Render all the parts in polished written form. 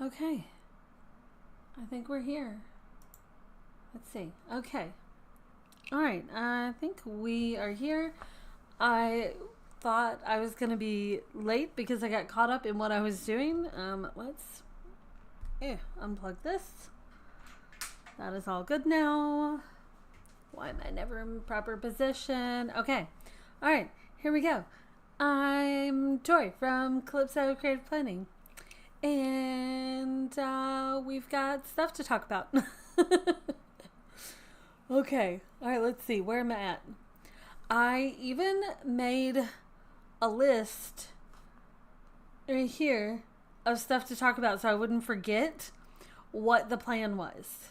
Okay. I think we're here. Let's see. Okay. All right. I think we are here. I thought I was going to be late because I got caught up in what I was doing. Let's unplug this. That is all good now. Why am I never in proper position? Okay. All right. Here we go. I'm Joy from Calypso Creative Planning. And we've got stuff to talk about. Okay. All right. Let's see. Where am I at? I even made a list right here of stuff to talk about so I wouldn't forget what the plan was.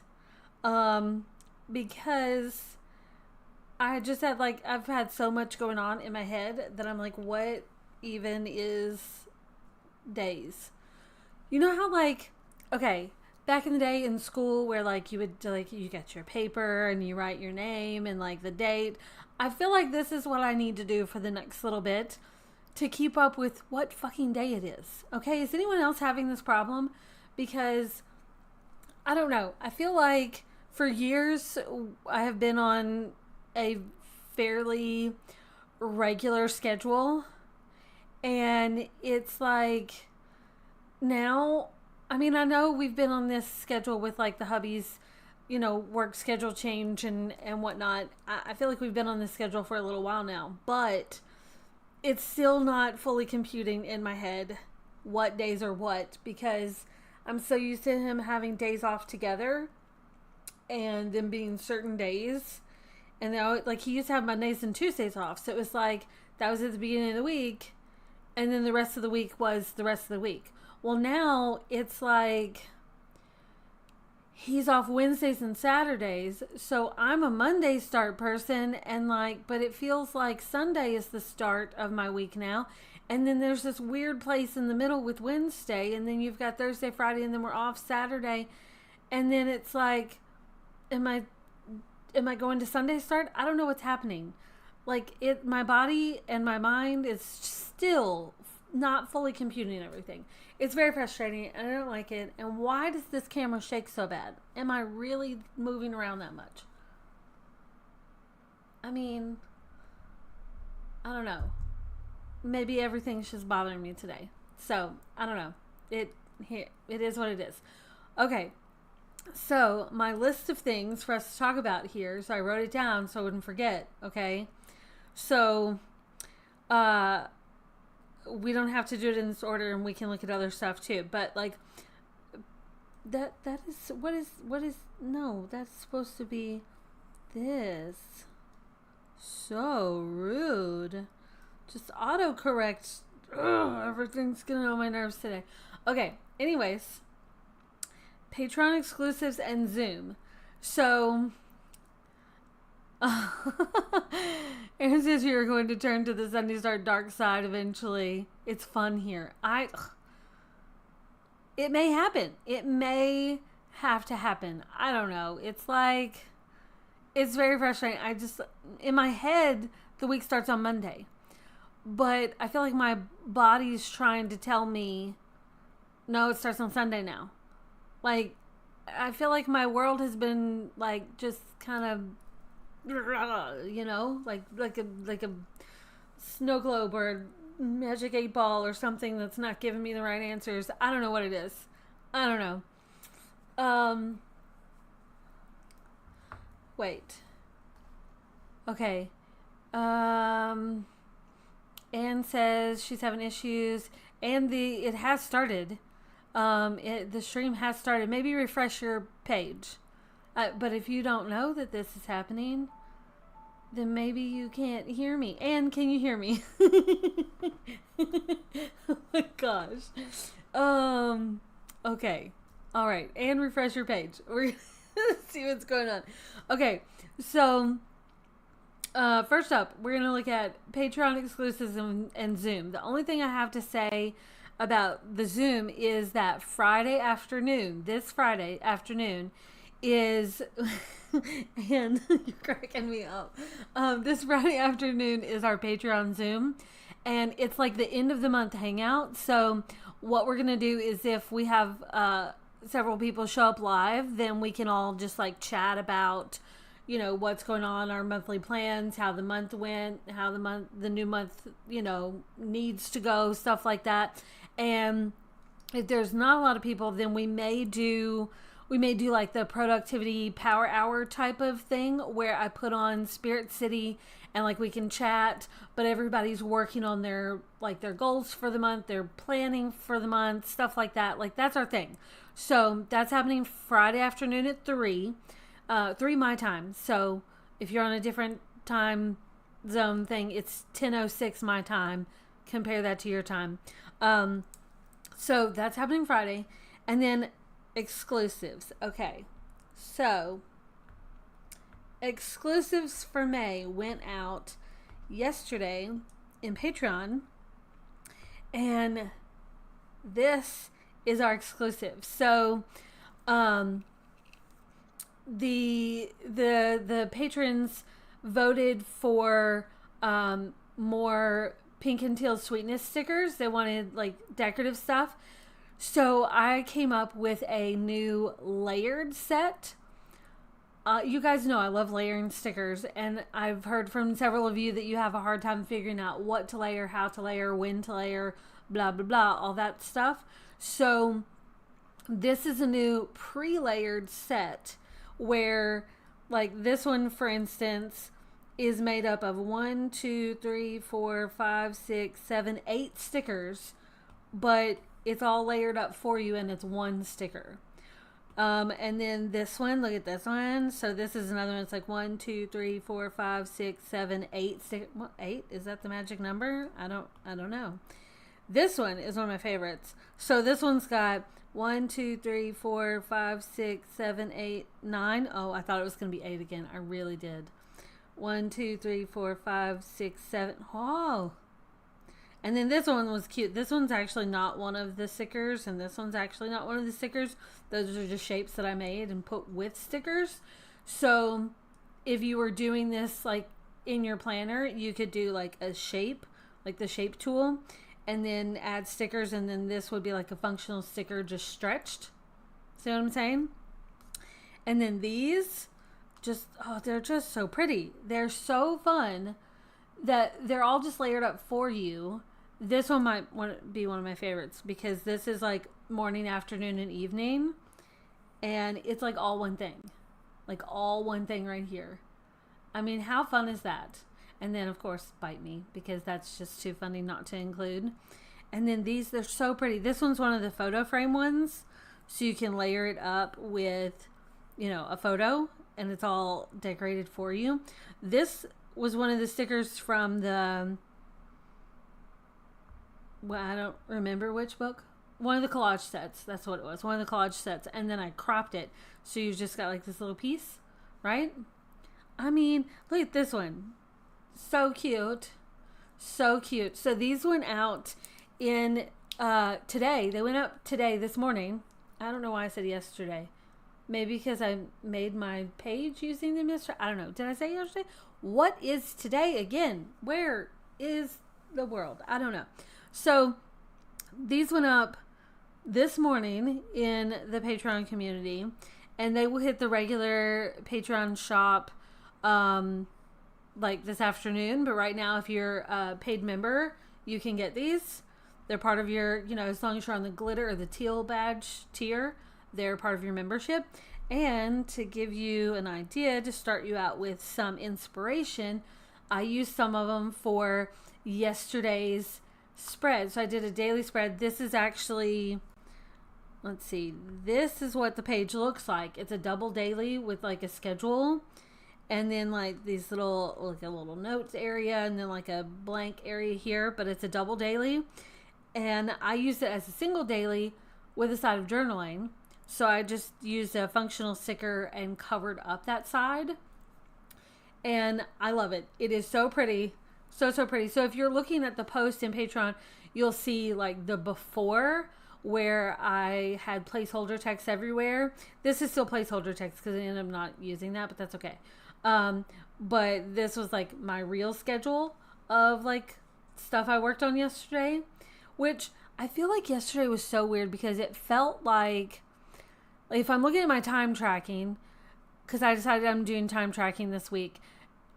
Because I just had I've had so much going on in my head that I'm like, what even is days? You know how okay, back in the day in school where you would you get your paper and you write your name and the date. I feel like this is what I need to do for the next little bit to keep up with what fucking day it is. Okay, is anyone else having this problem? Because I don't know. I feel like for years I have been on a fairly regular schedule, and it's now, I mean, I know we've been on this schedule with the hubby's, work schedule change and whatnot. I feel like we've been on this schedule for a little while now, but it's still not fully computing in my head what days are what, because I'm so used to him having days off together and them being certain days. And now, he used to have Mondays and Tuesdays off. So it was that was at the beginning of the week. And then the rest of the week was the rest of the week. Well, now it's he's off Wednesdays and Saturdays. So I'm a Monday start person. And but it feels like Sunday is the start of my week now. And then there's this weird place in the middle with Wednesday. And then you've got Thursday, Friday, and then we're off Saturday. And then it's am I going to Sunday start? I don't know what's happening. My body and my mind is still not fully computing everything. It's very frustrating and I don't like it. And why does this camera shake so bad? Am I really moving around that much? I mean, I don't know. Maybe everything's just bothering me today. So, I don't know. It is what it is. Okay. So, my list of things for us to talk about here, so I wrote it down so I wouldn't forget, okay? So, we don't have to do it in this order, and we can look at other stuff too, but no, that's supposed to be this. So rude. Just autocorrect. Ugh, everything's getting on my nerves today. Okay, anyways. Patreon exclusives and Zoom. So, Aaron says you're going to turn to the Sunday Start dark side eventually. It's fun here. It may happen. It may have to happen. I don't know. It's it's very frustrating. In my head, the week starts on Monday. But I feel like my body's trying to tell me, no, it starts on Sunday now. I feel like my world has been just kind of, like a snow globe or a magic 8-ball or something that's not giving me the right answers. I don't know what it is. I don't know. Wait. Okay. Anne says she's having issues, and it has started. The stream has started. Maybe refresh your page. But if you don't know that this is happening, then maybe you can't hear me. And can you hear me? Oh my gosh. Okay. All right. And refresh your page. We're gonna see what's going on. Okay. So, first up, we're going to look at Patreon exclusives and Zoom. The only thing I have to say about the Zoom is that this Friday afternoon is, and you're cracking me up. This Friday afternoon is our Patreon Zoom, and it's like the end of the month hangout. So what we're gonna do is if we have several people show up live, then we can all just like chat about, you know, what's going on, our monthly plans, how the month went, how the new month, you know, needs to go, stuff like that. And if there's not a lot of people, then we may do like the productivity power hour type of thing where I put on Spirit City and like we can chat, but everybody's working on their goals for the month, their planning for the month, stuff like that. Like that's our thing. So that's happening Friday afternoon at 3 my time. So if you're on a different time zone thing, it's 10:06 my time. Compare that to your time. So that's happening Friday. And then exclusives. Okay. So exclusives for May went out yesterday in Patreon. And this is our exclusive. So the patrons voted for more pink and teal sweetness stickers. They wanted like decorative stuff. So I came up with a new layered set. You guys know I love layering stickers, and I've heard from several of you that you have a hard time figuring out what to layer, how to layer, when to layer, blah, blah, blah, all that stuff. So this is a new pre-layered set where like this one, for instance, is made up of 1, 2, 3, 4, 5, 6, 7, 8 stickers, but it's all layered up for you and it's one sticker. And then this one, look at this one. So this is another one. It's like 1, 2, 3, 4, 5, 6, 7, 8 stickers. What, 8? Is that the magic number? I don't know. This one is one of my favorites. So this one's got 1, 2, 3, 4, 5, 6, 7, 8, 9. Oh, I thought it was going to be 8 again. I really did. 1, 2, 3, 4, 5, 6, 7. Oh. And then this one was cute. This one's actually not one of the stickers, and this one's actually not one of the stickers. Those are just shapes that I made and put with stickers. So if you were doing this like in your planner, you could do like a shape, like the shape tool, and then add stickers, and then this would be like a functional sticker just stretched. See what I'm saying? And then these just, oh, they're just so pretty. They're so fun that they're all just layered up for you. This one might be one of my favorites because this is like morning, afternoon, and evening. And it's like all one thing. Like all one thing right here. I mean, how fun is that? And then, of course, Bite Me, because that's just too funny not to include. And then these, they're so pretty. This one's one of the photo frame ones. So you can layer it up with, you know, a photo. And it's all decorated for you. This was one of the stickers from the, well, I don't remember which book. One of the collage sets. That's what it was. One of the collage sets. And then I cropped it. So you've just got like this little piece, right? I mean, look at this one. So cute. So cute. So these went out in today. They went up today, this morning. I don't know why I said yesterday. Maybe because I made my page using them yesterday. I don't know. Did I say yesterday? What is today again? Where is the world? I don't know. So these went up this morning in the Patreon community, and they will hit the regular Patreon shop like this afternoon. But right now, if you're a paid member, you can get these. They're part of your, you know, as long as you're on the glitter or the teal badge tier, they're part of your membership. And to give you an idea, to start you out with some inspiration, I used some of them for yesterday's spread. So I did a daily spread. This is actually, let's see, this is what the page looks like. It's a double daily with like a schedule, and then like these little, like a little notes area, and then like a blank area here, but it's a double daily. And I used it as a single daily with a side of journaling. So I just used a functional sticker and covered up that side. And I love it. It is so pretty. So, so pretty. So if you're looking at the post in Patreon, you'll see like the before where I had placeholder text everywhere. This is still placeholder text because I ended up not using that, but that's okay. But this was like my real schedule of like stuff I worked on yesterday, which I feel like yesterday was so weird because it felt like if I'm looking at my time tracking, because I decided I'm doing time tracking this week,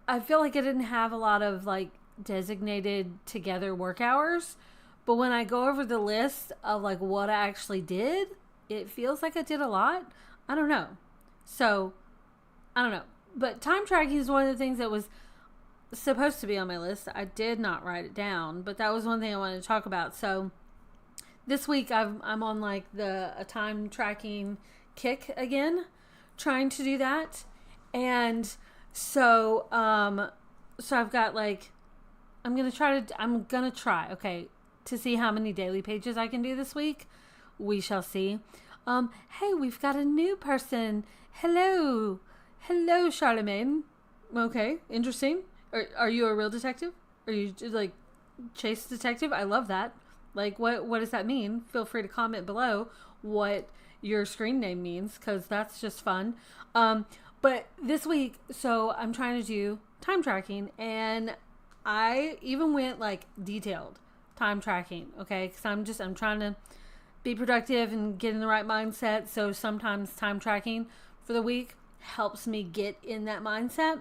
I feel like I didn't have a lot of like designated together work hours. But when I go over the list of like what I actually did, it feels like I did a lot. I don't know. So, I don't know. But time tracking is one of the things that was supposed to be on my list. I did not write it down, but that was one thing I wanted to talk about. So, this week I'm on like a time tracking kick again, trying to do that. And so I've got like, I'm going to try, okay, to see how many daily pages I can do this week. We shall see. Hey, we've got a new person. Hello, Charlemagne. Okay, interesting. Are you a real detective? Are you like chase detective? I love that. Like, what does that mean? Feel free to comment below what your screen name means, because that's just fun. But this week, so I'm trying to do time tracking, and I even went like detailed time tracking, okay? Because I'm trying to be productive and get in the right mindset. So sometimes time tracking for the week helps me get in that mindset.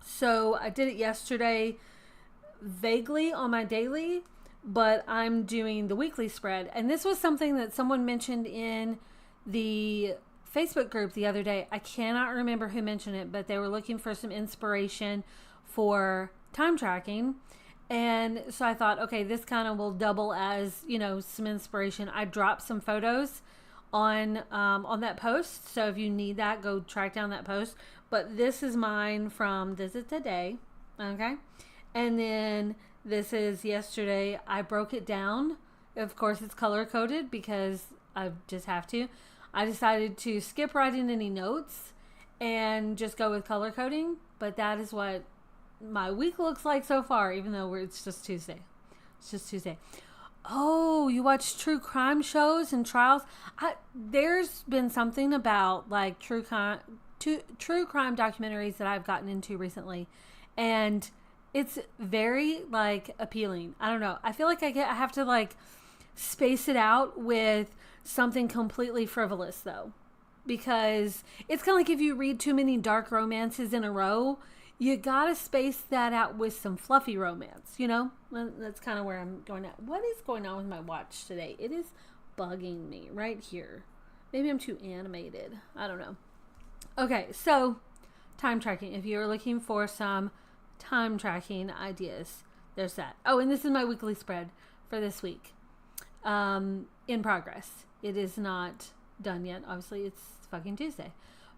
So I did it yesterday vaguely on my daily, but I'm doing the weekly spread. And this was something that someone mentioned in the Facebook group the other day. I cannot remember who mentioned it, but they were looking for some inspiration for time tracking. And so I thought, okay, this kind of will double as, you know, some inspiration. I dropped some photos on that post. So if you need that, go track down that post. But this is mine from This Is Today. Okay. And then this is yesterday. I broke it down. Of course, it's color coded because I just have to. I decided to skip writing any notes and just go with color coding. But that is what my week looks like so far, even though it's just Tuesday. It's just Tuesday. Oh, you watch true crime shows and trials? There's been something about like true crime documentaries that I've gotten into recently, and it's very like appealing. I don't know. I feel like I have to like space it out with something completely frivolous though, because it's kind of like if you read too many dark romances in a row, you gotta space that out with some fluffy romance, you know? That's kind of where I'm going at. What is going on with my watch today? It is bugging me right here. Maybe I'm too animated. I don't know. Okay, so time tracking. If you're looking for some time tracking ideas, there's that. Oh, and this is my weekly spread for this week. In progress. It is not done yet. Obviously, it's fucking Tuesday.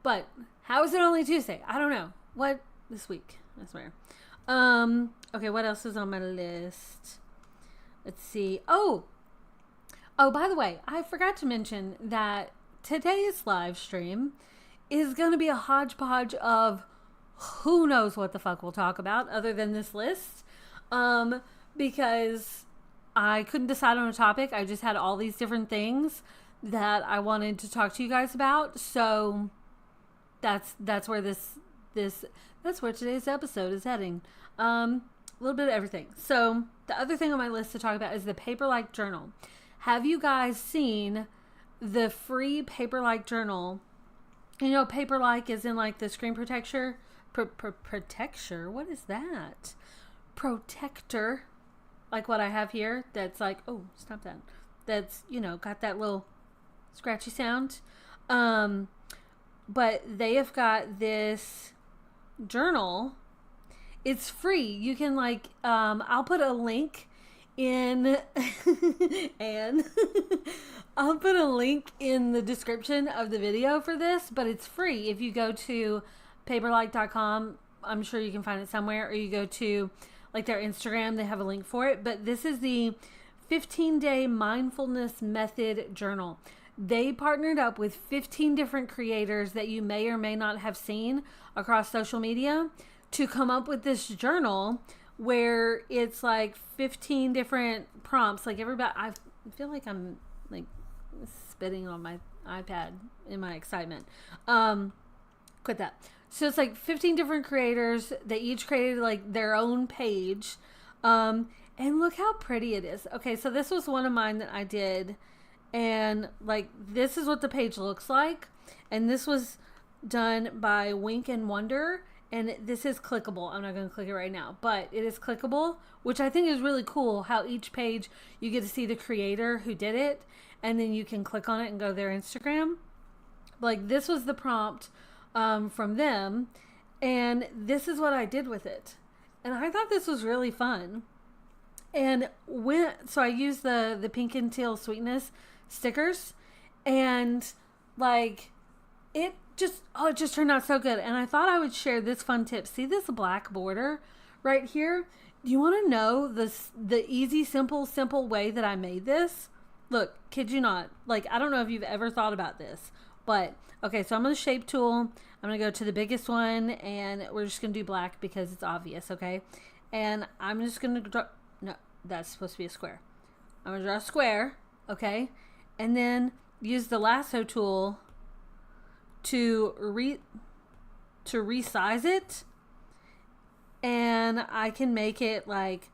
But how is it only Tuesday? I don't know. What? This week, I swear. Okay, what else is on my list? Let's see. Oh, by the way, I forgot to mention that today's live stream is going to be a hodgepodge of who knows what the fuck we'll talk about other than this list. Because I couldn't decide on a topic. I just had all these different things that I wanted to talk to you guys about. So that's where that's where today's episode is heading. A little bit of everything. So the other thing on my list to talk about is the Paperlike Journal. Have you guys seen the free Paperlike Journal? You know, Paperlike is in like the screen protector. Protector? What is that? Protector. Like what I have here. That's like, oh, stop that. That's, you know, got that little scratchy sound. But they have got this journal. It's free. You can like I'll put a link in and I'll put a link in the description of the video for this, but it's free. If you go to paperlike.com, I'm sure you can find it somewhere, or you go to like their Instagram, they have a link for it. But this is the 15-day mindfulness method journal. They partnered up with 15 different creators that you may or may not have seen across social media to come up with this journal where it's like 15 different prompts. Like everybody, I feel like I'm like spitting on my iPad in my excitement. Quit that. So it's like 15 different creators. They each created like their own page. And And look how pretty it is. Okay, so this was one of mine that I did. And like, this is what the page looks like. And this was done by Wink and Wonder. And this is clickable. I'm not going to click it right now, but it is clickable, which I think is really cool. How each page you get to see the creator who did it. And then you can click on it and go to their Instagram. Like, this was the prompt from them. And this is what I did with it. And I thought this was really fun. And so I used the pink and teal sweetness stickers, and like it just turned out so good. And I thought I would share this fun tip. See this black border right here? Do you want to know the easy, simple way that I made this? Look, kid you not. Like, I don't know if you've ever thought about this, but okay, so I'm going to shape tool. I'm going to go to the biggest one, and we're just going to do black because it's obvious, okay? And I'm just going to draw. No, that's supposed to be a square. I'm going to draw a square, okay? And then use the lasso tool to resize it. And I can make it like,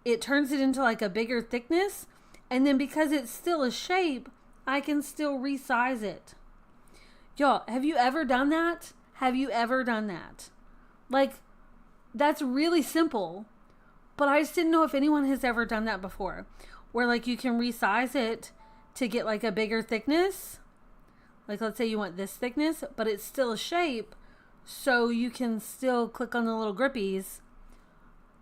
it turns it into like a bigger thickness. And then because it's still a shape, I can still resize it. Y'all, have you ever done that? Have you ever done that? Like, that's really simple. But I just didn't know if anyone has ever done that before. Where like you can resize it to get like a bigger thickness. Like let's say you want this thickness, but it's still a shape. So you can still click on the little grippies.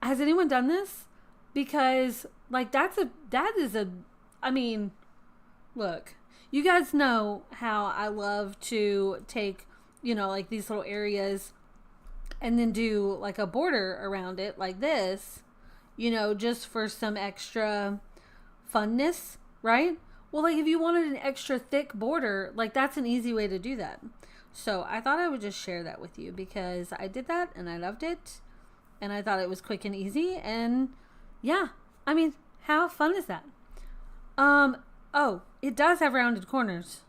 Has anyone done this? Because like I mean, look, you guys know how I love to take, you know, like these little areas and then do like a border around it like this. You know, just for some extra funness, right? Well, like if you wanted an extra thick border, like that's an easy way to do that. So I thought I would just share that with you because I did that and I loved it. And I thought it was quick and easy. And yeah, I mean, how fun is that? Oh, it does have rounded corners.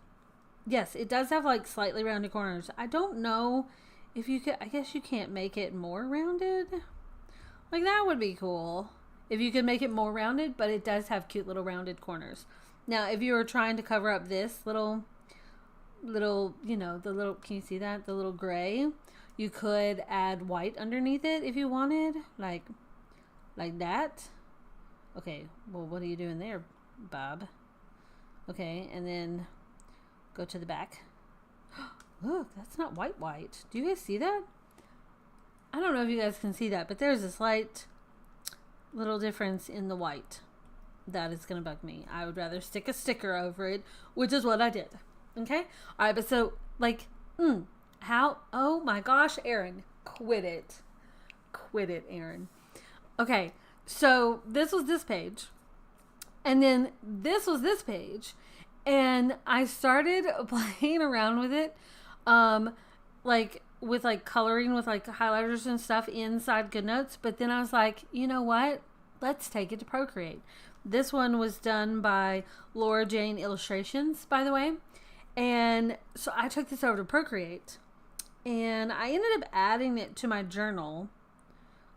Yes, it does have like slightly rounded corners. I don't know if you could, I guess you can't make it more rounded. Like that would be cool if you could make it more rounded, but it does have cute little rounded corners. Now, if you were trying to cover up this little, you know, can you see that? The little gray, you could add white underneath it if you wanted, like that. Okay, well, what are you doing there, Bob? Okay, and then go to the back. Look, that's not white. Do you guys see that? I don't know if you guys can see that, but there's a slight little difference in the white. That is going to bug me. I would rather stick a sticker over it, which is what I did. Okay? All right, but so, like, how? Oh my gosh, Aaron. Quit it. Quit it, Aaron. Okay, so this was this page. And then this was this page. And I started playing around with it, with coloring with like highlighters and stuff inside GoodNotes. But then I was like, you know what? Let's take it to Procreate. This one was done by Laura Jane Illustrations, by the way. And so I took this over to Procreate. And I ended up adding it to my journal.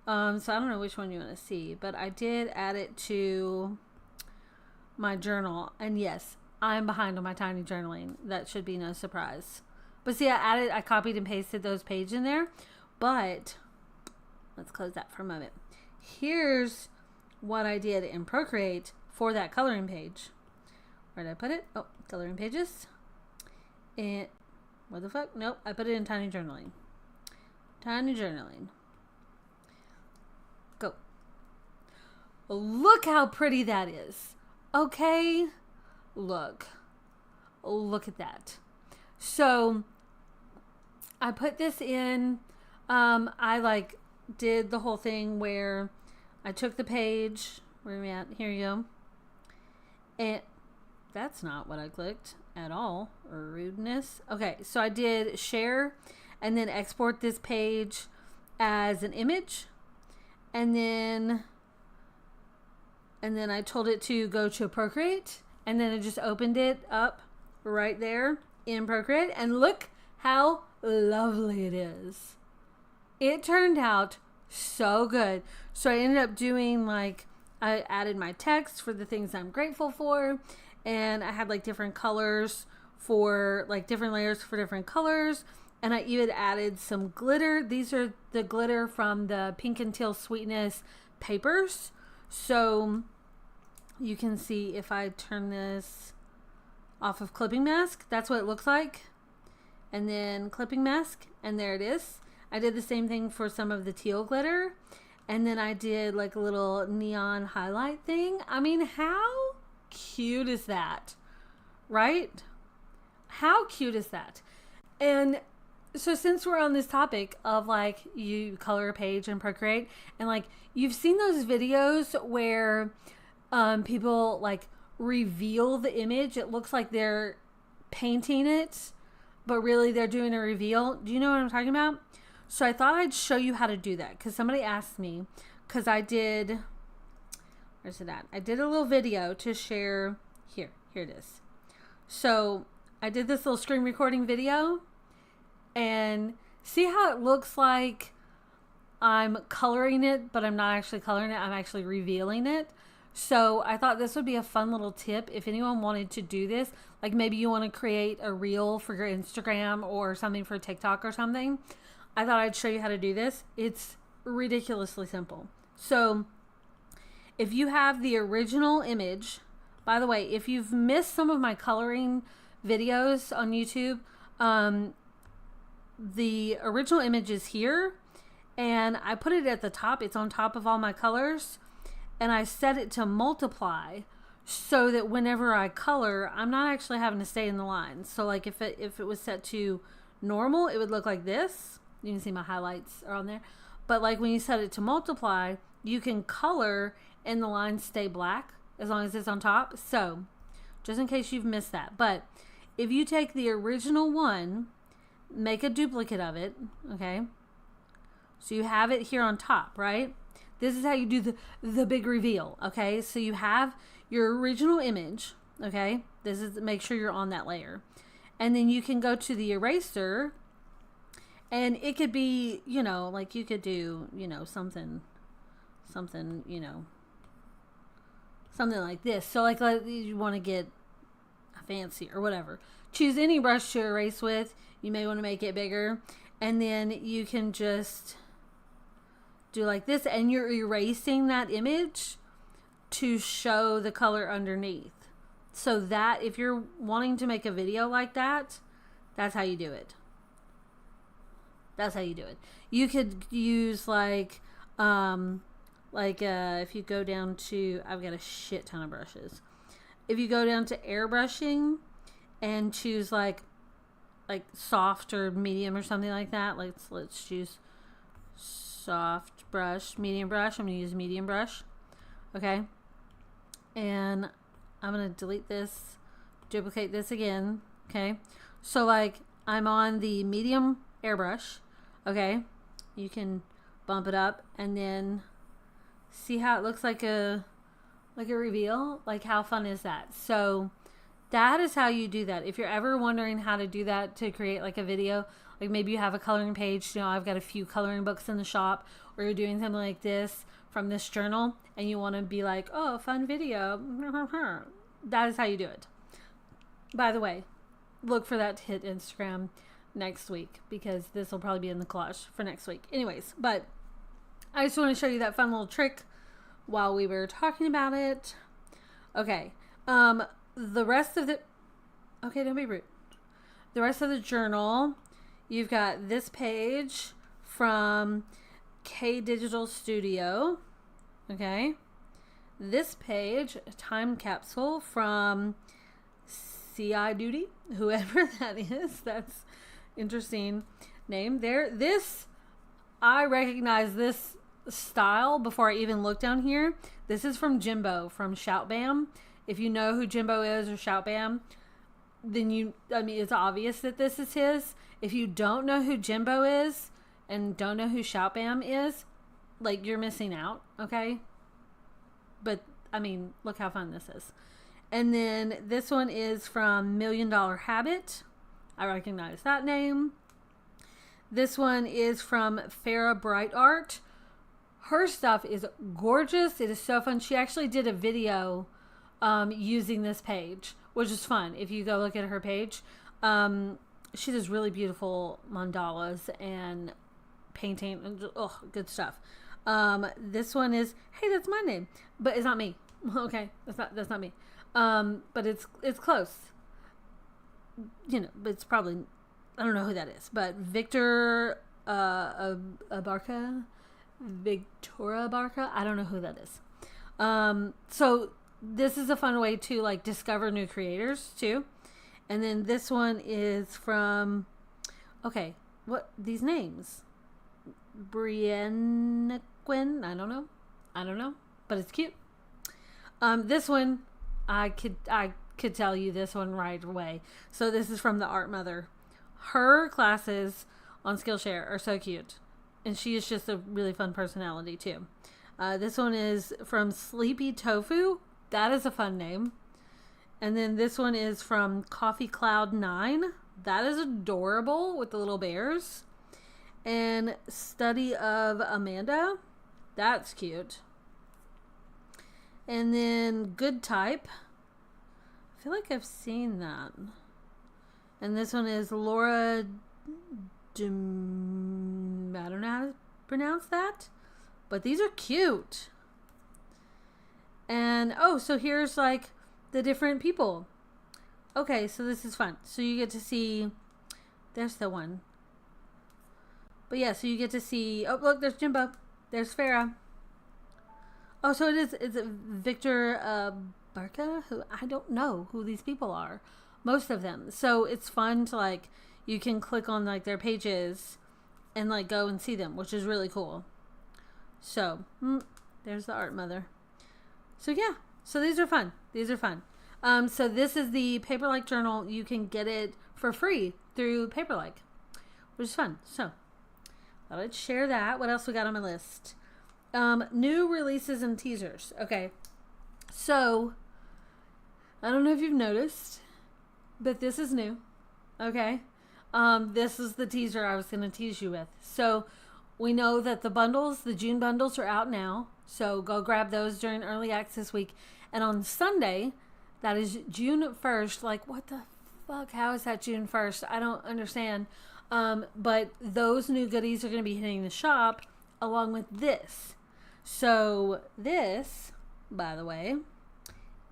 So I don't know which one you want to see. But I did add it to my journal. And yes, I'm behind on my tiny journaling. That should be no surprise. But see, I copied and pasted those pages in there. But let's close that for a moment. Here's what I did in Procreate for that coloring page. Where did I put it? Oh, coloring pages. And what the fuck? Nope, I put it in tiny journaling. Tiny journaling. Go. Look how pretty that is. Okay. Look at that. So I put this in, I did the whole thing where I took the page, where are we at? Here you go. And that's not what I clicked at all. Rudeness. Okay, so I did share and then export this page as an image. And then I told it to go to Procreate. And then I just opened it up right there in Procreate. And look how lovely it is. It turned out so good. So I ended up doing I added my text for the things I'm grateful for. And I had like different colors for like different layers for different colors. And I even added some glitter. These are the glitter from the Pink and Teal Sweetness papers. So you can see if I turn this off of clipping mask, that's what it looks like. And then clipping mask, and there it is. I did the same thing for some of the teal glitter. And then I did like a little neon highlight thing. I mean, how cute is that? Right? How cute is that? And so since we're on this topic of like you color a page and Procreate, and like you've seen those videos where people like reveal the image. It looks like they're painting it, but really they're doing a reveal. Do you know what I'm talking about? So I thought I'd show you how to do that because somebody asked me, because I did, where's it at? I did a little video to share. Here it is. So I did this little screen recording video, and see how it looks like I'm coloring it, but I'm not actually coloring it. I'm actually revealing it. So I thought this would be a fun little tip if anyone wanted to do this. Like maybe you want to create a reel for your Instagram or something for TikTok or something. I thought I'd show you how to do this. It's ridiculously simple. So if you have the original image, by the way, if you've missed some of my coloring videos on YouTube, the original image is here, and I put it at the top. It's on top of all my colors, and I set it to multiply so that whenever I color, I'm not actually having to stay in the lines. So like if it was set to normal, it would look like this. You can see my highlights are on there. But like when you set it to multiply, you can color and the lines stay black as long as it's on top. So just in case you've missed that. But if you take the original one, make a duplicate of it, okay? So you have it here on top, right? This is how you do the big reveal, okay? So you have your original image, okay? This is, make sure you're on that layer. And then you can go to the eraser, and it could be, you know, like you could do, you know, something, you know, something like this. So like you want to get fancy or whatever. Choose any brush to erase with. You may want to make it bigger. And then you can just do like this, and you're erasing that image to show the color underneath. So that if you're wanting to make a video like that, that's how you do it. That's how you do it. You could use like if you go down to, I've got a shit ton of brushes. If you go down to airbrushing and choose like soft or medium or something like that, let's choose soft brush, medium brush. I'm going to use medium brush. Okay. And I'm going to delete this, duplicate this again. Okay. So like I'm on the medium airbrush. Okay. You can bump it up and then see how it looks like a reveal. Like how fun is that? So that is how you do that. If you're ever wondering how to do that to create like a video, like maybe you have a coloring page, you know, I've got a few coloring books in the shop, or you're doing something like this from this journal and you want to be like, oh, fun video. That is how you do it. By the way, look for that to hit Instagram next week because this will probably be in the collage for next week. Anyways, but I just want to show you that fun little trick while we were talking about it. Okay. The rest of the, okay, don't be rude. The rest of the journal, you've got this page from K Digital Studio. Okay. This page, a time capsule from CI Duty, whoever that is. That's interesting name there. This, I recognize this style before I even look down here. This is from Jimbo from Shout Bam. If you know who Jimbo is or Shout Bam, then it's obvious that this is his. If you don't know who Jimbo is and don't know who Shout Bam is, like you're missing out, okay? But I mean, look how fun this is. And then this one is from $1 Million Habit. I recognize that name. This one is from Farrah Bright Art. Her stuff is gorgeous. It is so fun. She actually did a video using this page, which is fun. If you go look at her page, she does really beautiful mandalas and painting and good stuff. This one is, hey, that's my name, but it's not me. Okay, that's not me. But it's close. You know, but it's probably, I don't know who that is, but Victoria Barca, I don't know who that is. So this is a fun way to like discover new creators too. And then this one is from, okay, what these names? Brienne Quinn, I don't know, but it's cute. This one, I could tell you this one right away. So this is from the Art Mother. Her classes on Skillshare are so cute, and she is just a really fun personality too. This one is from Sleepy Tofu. That is a fun name. And then this one is from Coffee Cloud 9. That is adorable with the little bears. And Study of Amanda. That's cute. And then Good Type. I feel like I've seen that. And this one is Laura I don't know how to pronounce that. But these are cute. And, oh, so here's like the different people. Okay, so this is fun. So you get to see, there's the one. But yeah, so you get to see, oh, look, there's Jimbo. There's Farah. Oh, so it's Victor Barca, who I don't know who these people are. Most of them. So it's fun to like, you can click on like their pages and like go and see them, which is really cool. So, there's the Art Mother. So yeah, so these are fun. So this is the Paperlike journal. You can get it for free through Paperlike, which is fun. So thought I'd share that. What else we got on my list? New releases and teasers. Okay, so I don't know if you've noticed, but this is new. Okay, this is the teaser I was going to tease you with. So we know that the June bundles are out now. So go grab those during early access week. And on Sunday, that is June 1st. Like, what the fuck? How is that June 1st? I don't understand. But those new goodies are going to be hitting the shop along with this. So this, by the way,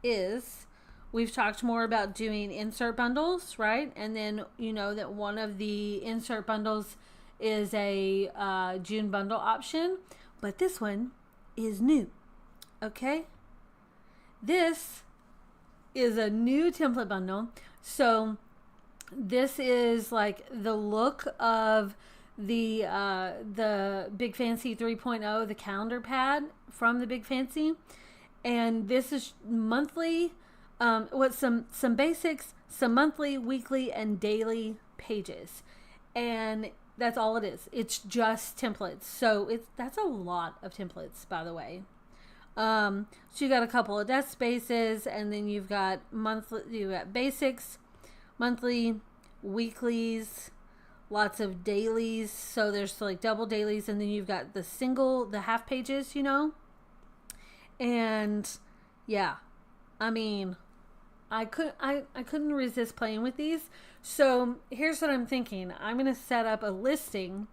is, we've talked more about doing insert bundles, right? And then you know that one of the insert bundles is a June bundle option. But this one is new. Okay? This is a new template bundle. So this is like the look of the Big Fancy 3.0, the calendar pad from the Big Fancy. And this is monthly, with some basics, some monthly, weekly, and daily pages. And that's all it is. It's just templates. So that's a lot of templates, by the way. So you got a couple of desk spaces, and then you've got basics, monthly, weeklies, lots of dailies. So there's like double dailies, and then you've got the half pages, you know. And yeah, I mean, I couldn't resist playing with these. So here's what I'm thinking. I'm going to set up a listing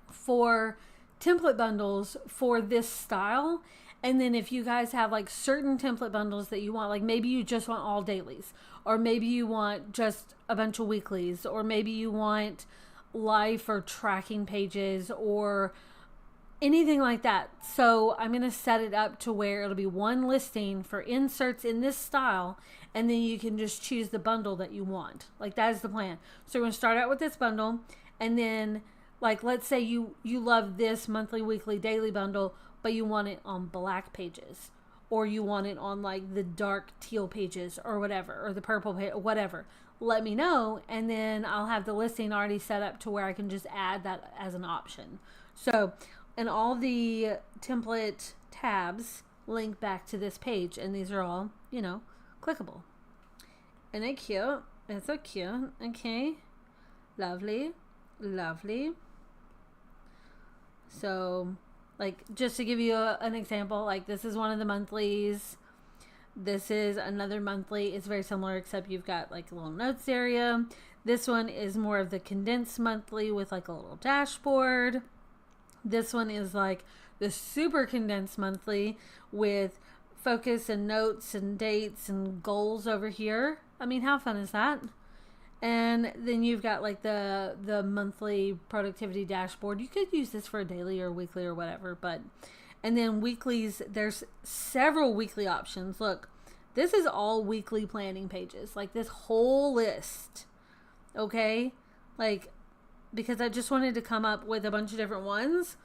for template bundles for this style. And then if you guys have like certain template bundles that you want, like maybe you just want all dailies, or maybe you want just a bunch of weeklies, or maybe you want life or tracking pages or anything like that. So I'm going to set it up to where it'll be one listing for inserts in this style, and then you can just choose the bundle that you want. Like, that is the plan. So we're going to start out with this bundle, and then like, let's say you love this monthly, weekly, daily bundle, but you want it on black pages, or you want it on like the dark teal pages or whatever, or the purple page, whatever. Let me know, and then I'll have the listing already set up to where I can just add that as an option. So, and all the template tabs link back to this page, and these are all, you know, clickable. And they're cute. It's so cute. Okay. Lovely. Lovely. So, Like, just to give you an example, like this is one of the monthlies. This is another monthly. It's very similar, except you've got like a little notes area. This one is more of the condensed monthly with like a little dashboard. This one is like the super condensed monthly with focus and notes and dates and goals over here. I mean, how fun is that? And then you've got like the monthly productivity dashboard. You could use this for a daily or weekly or whatever, but and then weeklies, there's several weekly options. Look, this is all weekly planning pages, like this whole list. Okay? Like, because I just wanted to come up with a bunch of different ones.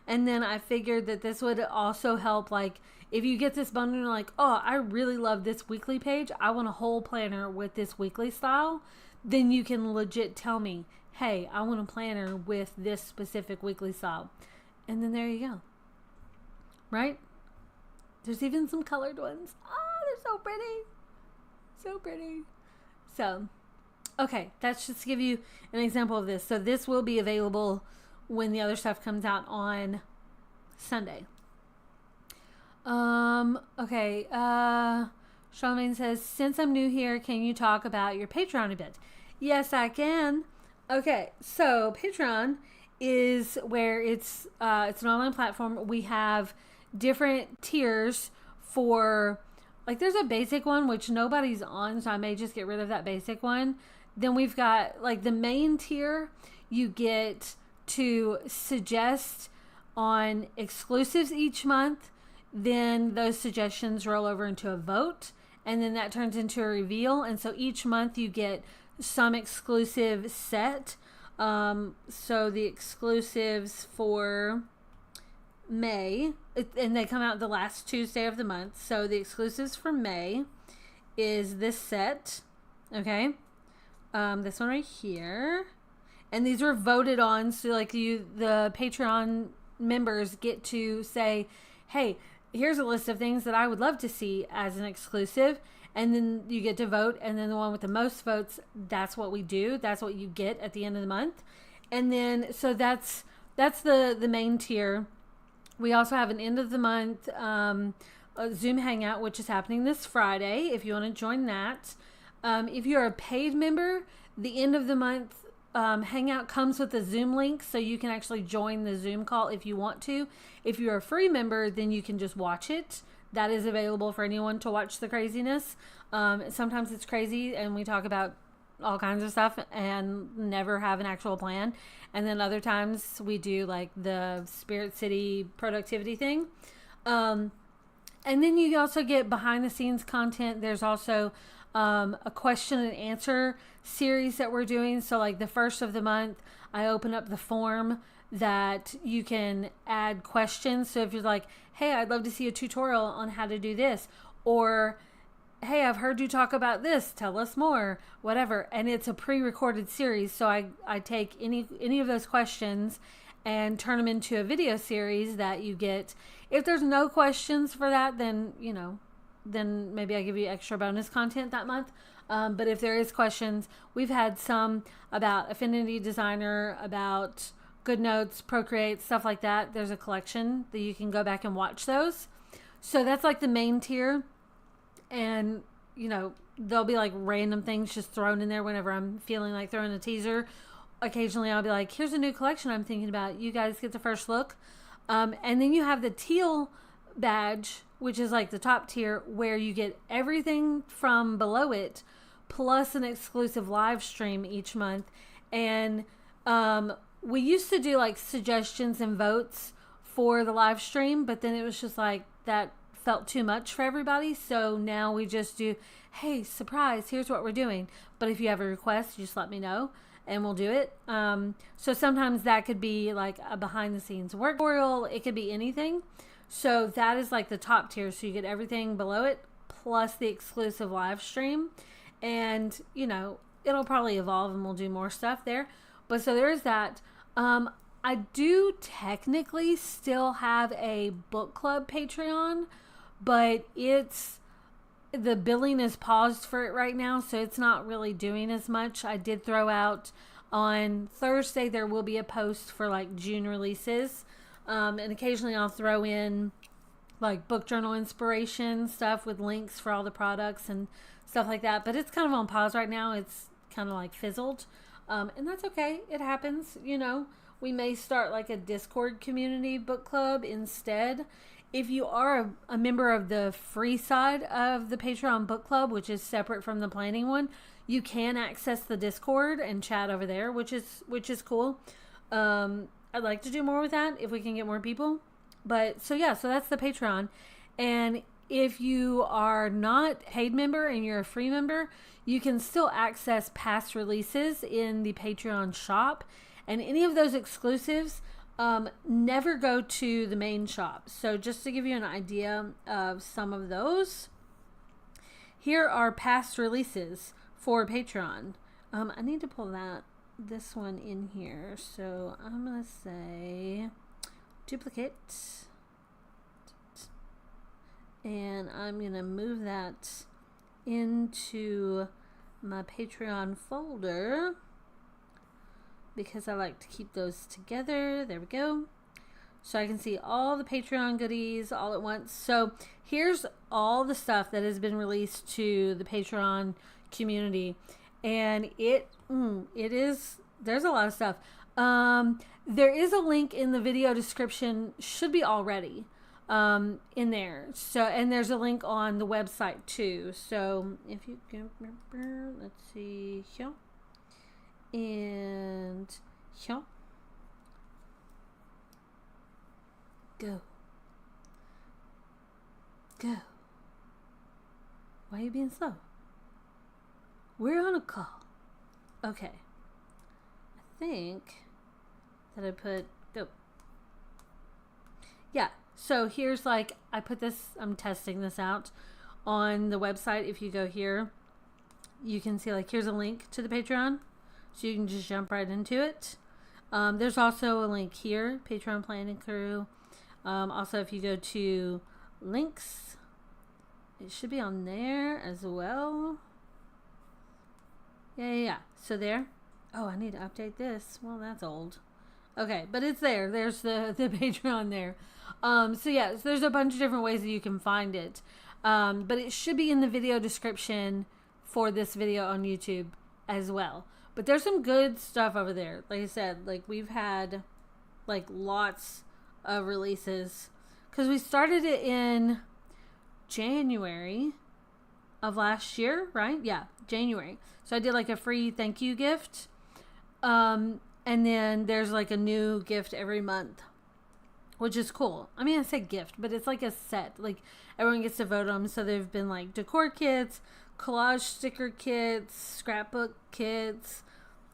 And then I figured that this would also help, like, if you get this bundle and you're like, oh, I really love this weekly page, I want a whole planner with this weekly style, then you can legit tell me, hey, I want a planner with this specific weekly style. And then there you go. Right? There's even some colored ones. Oh, they're so pretty. So pretty. So, okay, that's just to give you an example of this. So this will be available when the other stuff comes out on Sunday. Okay. Charlemagne says, since I'm new here, can you talk about your Patreon a bit? Yes, I can. Okay, so Patreon is where it's an online platform. We have different tiers for, like, there's a basic one which nobody's on, so I may just get rid of that basic one. Then we've got like the main tier. You get to suggest on exclusives each month. Then those suggestions roll over into a vote, and then that turns into a reveal. And so each month you get some exclusive set. So the exclusives for May, and they come out the last Tuesday of the month. So the exclusives for May is this set. Okay. This one right here. And these were voted on. So like the Patreon members get to say, hey, here's a list of things that I would love to see as an exclusive. And then you get to vote. And then the one with the most votes, that's what we do. That's what you get at the end of the month. And then, so that's the main tier. We also have an end of the month a Zoom hangout, which is happening this Friday, if you want to join that. If you're a paid member, the end of the month hangout comes with a Zoom link, so you can actually join the Zoom call if you want to. If you're a free member, then you can just watch it. That is available for anyone to watch the craziness. Sometimes it's crazy and we talk about all kinds of stuff and never have an actual plan. And then other times we do like the Spirit City productivity thing. And then you also get behind the scenes content. There's also a question and answer series that we're doing. So like the first of the month, I open up the form that you can add questions. So if you're like, hey, I'd love to see a tutorial on how to do this, or hey, I've heard you talk about this, tell us more, whatever. And it's a pre-recorded series. So I take any of those questions and turn them into a video series that you get. If there's no questions for that, then, then maybe I give you extra bonus content that month. But if there is questions, we've had some about Affinity Designer, about GoodNotes, Procreate, stuff like that. There's a collection that you can go back and watch those. So that's like the main tier. And, there'll be like random things just thrown in there whenever I'm feeling like throwing a teaser. Occasionally I'll be like, here's a new collection I'm thinking about. You guys get the first look. And then you have the teal badge, which is like the top tier, where you get everything from below it, plus an exclusive live stream each month. And we used to do like suggestions and votes for the live stream, but then it was just like that felt too much for everybody. So now we just do, hey, surprise, here's what we're doing. But if you have a request, just let me know and we'll do it. So sometimes that could be like a behind the scenes work tutorial. It could be anything. So that is like the top tier. So you get everything below it plus the exclusive live stream. And, it'll probably evolve and we'll do more stuff there. But so there is that. I do technically still have a book club Patreon, but the billing is paused for it right now, so it's not really doing as much. I did throw out on Thursday, there will be a post for like June releases. And occasionally I'll throw in like book journal inspiration stuff with links for all the products and stuff like that. But it's kind of on pause right now. It's kind of like fizzled. And that's okay. It happens, you know. We may start like a Discord community book club instead. If you are a member of the free side of the Patreon book club, which is separate from the planning one, you can access the Discord and chat over there, which is cool. I'd like to do more with that if we can get more people. But so that's the Patreon. And if you are not a paid member and you're a free member, you can still access past releases in the Patreon shop. And any of those exclusives never go to the main shop. So just to give you an idea of some of those, here are past releases for Patreon. I need to pull this one in here. So I'm going to say duplicate. And I'm going to move that into my Patreon folder because I like to keep those together. There we go. So I can see all the Patreon goodies all at once. So here's all the stuff that has been released to the Patreon community. And there's a lot of stuff. There is a link in the video description, should be already in there. So, and there's a link on the website too. So if you can remember, let's see here and here. Go. Why are you being slow? We're on a call. Okay. I think that I put go. Yeah. So here's like, I'm testing this out on the website. If you go here, you can see like, here's a link to the Patreon. So you can just jump right into it. There's also a link here, Patreon Planning Crew. Also, if you go to links, it should be on there as well. Yeah. So there. Oh, I need to update this. Well, that's old. Okay, but it's there. There's the Patreon there. So there's a bunch of different ways that you can find it. But it should be in the video description for this video on YouTube as well. But there's some good stuff over there. Like I said, like we've had like lots of releases because we started it in January of last year, right? Yeah, January. So I did like a free thank you gift. And then there's like a new gift every month, which is cool. I mean, I say gift, but it's like a set. Like everyone gets to vote on them. So there've been like decor kits, collage sticker kits, scrapbook kits.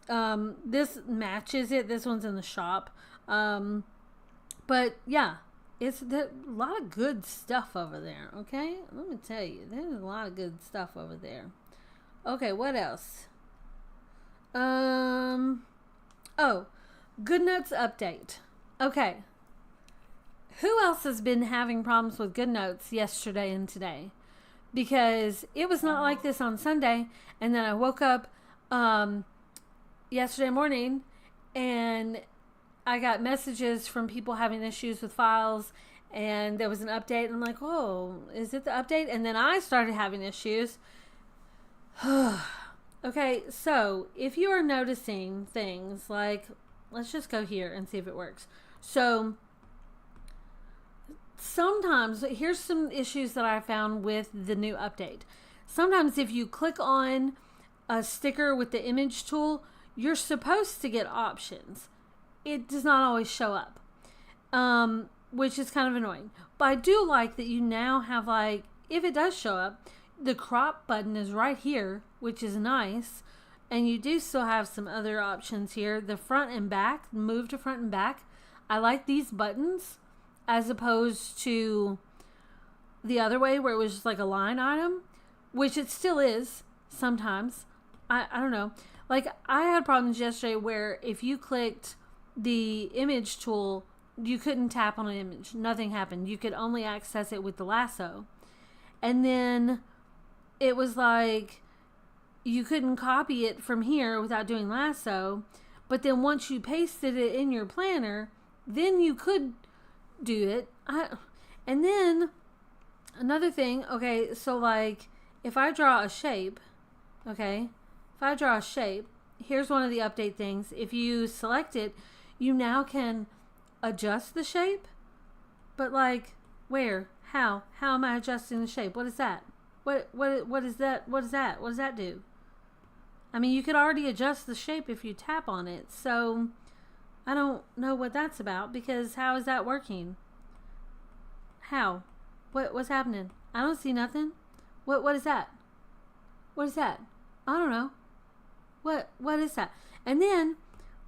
This matches it. This one's in the shop. But yeah, it's a lot of good stuff over there. Okay, let me tell you, there's a lot of good stuff over there. Okay, what else? Oh, GoodNotes update. Okay. Who else has been having problems with GoodNotes yesterday and today? Because it was not like this on Sunday, and then I woke up yesterday morning and I got messages from people having issues with files, and there was an update, and I'm like, oh, is it the update? And then I started having issues. Okay, so if you are noticing things like, let's just go here and see if it works. So sometimes, here's some issues that I found with the new update. Sometimes if you click on a sticker with the image tool, you're supposed to get options. It does not always show up, which is kind of annoying. But I do like that you now have, like, if it does show up, the crop button is right here, which is nice. And you do still have some other options here. The front and back, move to front and back. I like these buttons as opposed to the other way where it was just like a line item, which it still is sometimes. I don't know. Like, I had problems yesterday where if you clicked the image tool, you couldn't tap on an image. Nothing happened. You could only access it with the lasso. And then it was like you couldn't copy it from here without doing lasso. But then once you pasted it in your planner, then you could do it. And then another thing, okay, so like if I draw a shape, okay, if I draw a shape, here's one of the update things. If you select it, you now can adjust the shape, but like where? How am I adjusting the shape? What is that? What is that? What is that? What does that do? I mean, you could already adjust the shape if you tap on it. So I don't know what that's about, because how is that working? How? What's happening? I don't see nothing. What is that? What is that? I don't know. What is that? And then,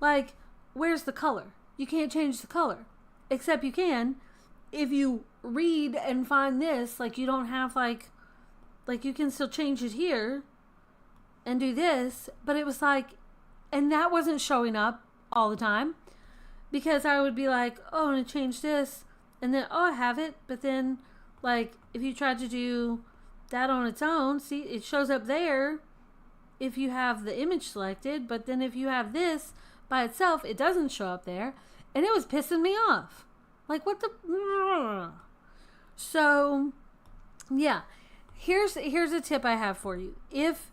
like, where's the color? You can't change the color. Except you can if you read and find this. Like, you don't have, like you can still change it here and do this. But it was like, and that wasn't showing up all the time, because I would be like, oh, I'm going to change this. And then, oh, I have it. But then, like, if you tried to do that on its own, see, it shows up there if you have the image selected. But then if you have this by itself, it doesn't show up there. And it was pissing me off. Like, what the... So, yeah. Here's a tip I have for you. If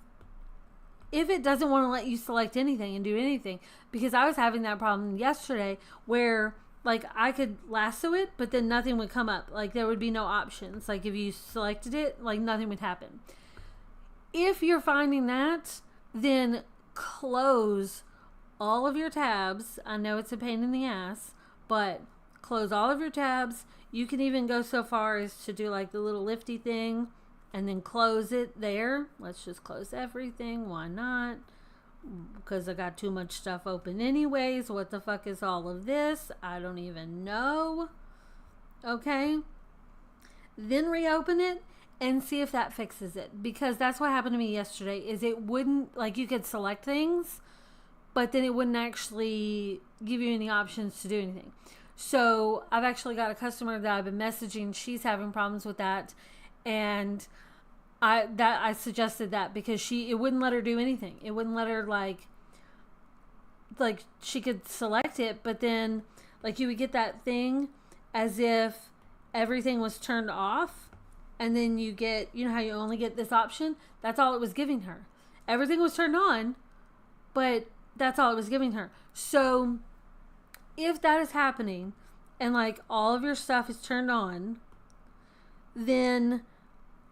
it doesn't want to let you select anything and do anything, because I was having that problem yesterday where, like, I could lasso it, but then nothing would come up. Like, there would be no options. Like, if you selected it, like, nothing would happen. If you're finding that, then close all of your tabs. I know it's a pain in the ass, but close all of your tabs. You can even go so far as to do, like, the little lifty thing and then close it there. Let's just close everything. Why not? Because I got too much stuff open anyways. What the fuck is all of this? I don't even know. Okay. Then reopen it and see if that fixes it. Because that's what happened to me yesterday, is it wouldn't, like, you could select things, but then it wouldn't actually give you any options to do anything. So I've actually got a customer that I've been messaging. She's having problems with that. And I suggested that because it wouldn't let her do anything. It wouldn't let her like she could select it, but then like you would get that thing as if everything was turned off, and then you get, you know how you only get this option? That's all it was giving her. Everything was turned on, but that's all it was giving her. So if that is happening and like all of your stuff is turned on, then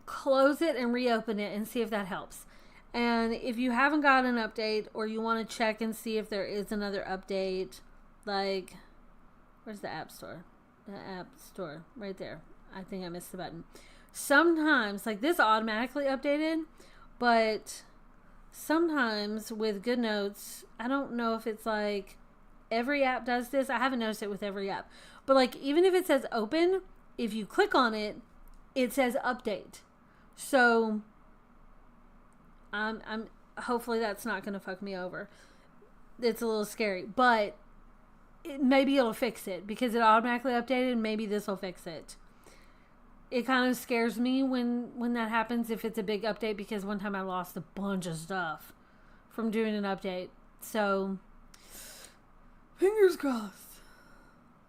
close it and reopen it and see if that helps. And if you haven't got an update, or you want to check and see if there is another update, like, where's the app store? The app store right there. I think I missed the button. Sometimes, like, this automatically updated, but sometimes with GoodNotes, I don't know if it's like every app does this. I haven't noticed it with every app, but like even if it says open, if you click on it, it says update. So I'm hopefully that's not going to fuck me over. It's a little scary, but maybe it'll fix it because it automatically updated. Maybe this will fix it. It kind of scares me when that happens, if it's a big update, because one time I lost a bunch of stuff from doing an update. So fingers crossed.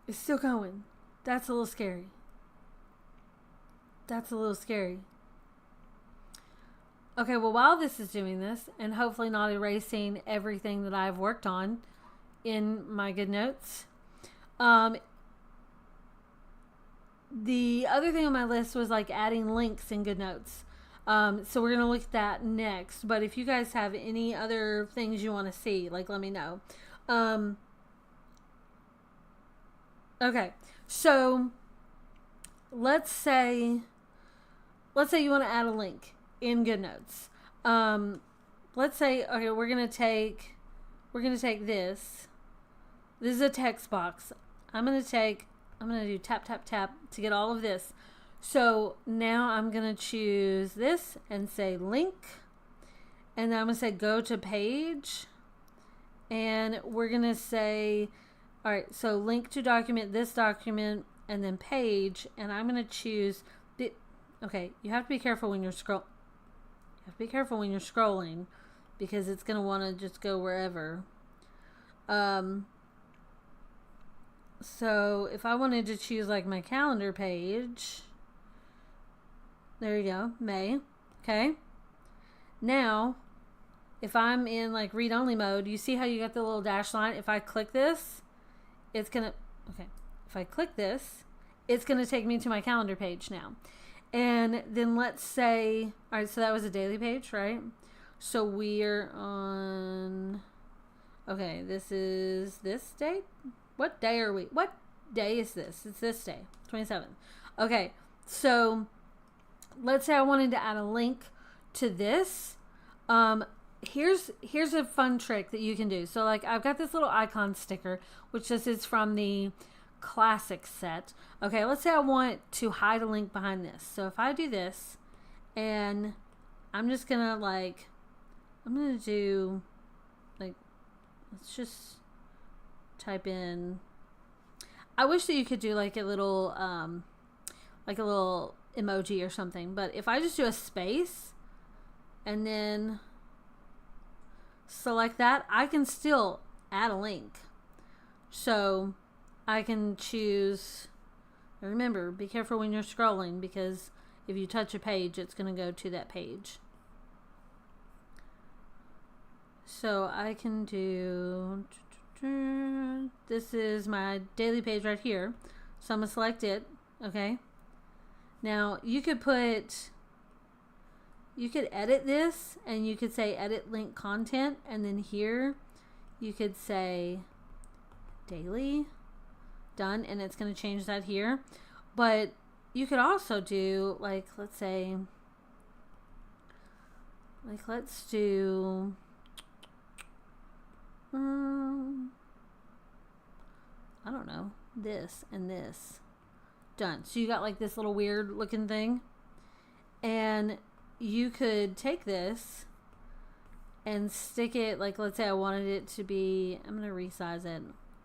It's still going. That's a little scary. That's a little scary. Okay, well, while this is doing this, and hopefully not erasing everything that I've worked on in my GoodNotes, the other thing on my list was like adding links in GoodNotes. So we're going to look at that next. But if you guys have any other things you want to see, like, let me know. Okay, so let's say you want to add a link in GoodNotes. Let's say, okay, we're gonna take this. This is a text box. I'm gonna do tap tap tap to get all of this. So now I'm gonna choose this and say link, and then I'm gonna say go to page, and we're gonna say, all right, so link to document, this document, and then page, and I'm gonna choose the. Okay, you have to be careful when you're scrolling, because it's gonna want to just go wherever. So if I wanted to choose like my calendar page, there you go, May. Okay. Now, if I'm in like read only mode, you see how you got the little dash line? If I click this, it's going to, okay. If I click this, it's going to take me to my calendar page now. And then let's say, all right, so that was a daily page, right? So we're on, okay, this is this date. What day are we? What day is this? It's this day, 27th. Okay, so let's say I wanted to add a link to this. Here's a fun trick that you can do. So like I've got this little icon sticker, which this is from the classic set. Okay, let's say I want to hide a link behind this. So if I do this, and I'm just gonna like, I'm gonna do like, let's just type in, I wish that you could do like a little emoji or something, but if I just do a space and then select that, I can still add a link. So I can choose, remember, be careful when you're scrolling, because if you touch a page, it's going to go to that page. So I can do, this is my daily page right here. So I'm going to select it. Okay. Now you could edit this, and you could say edit link content, and then here you could say daily, done, and it's going to change that here. But you could also do like, let's say, like let's do I don't know, this and this, done. So you got like this little weird looking thing, and you could take this and stick it, like let's say I wanted it to be, I'm going to resize it.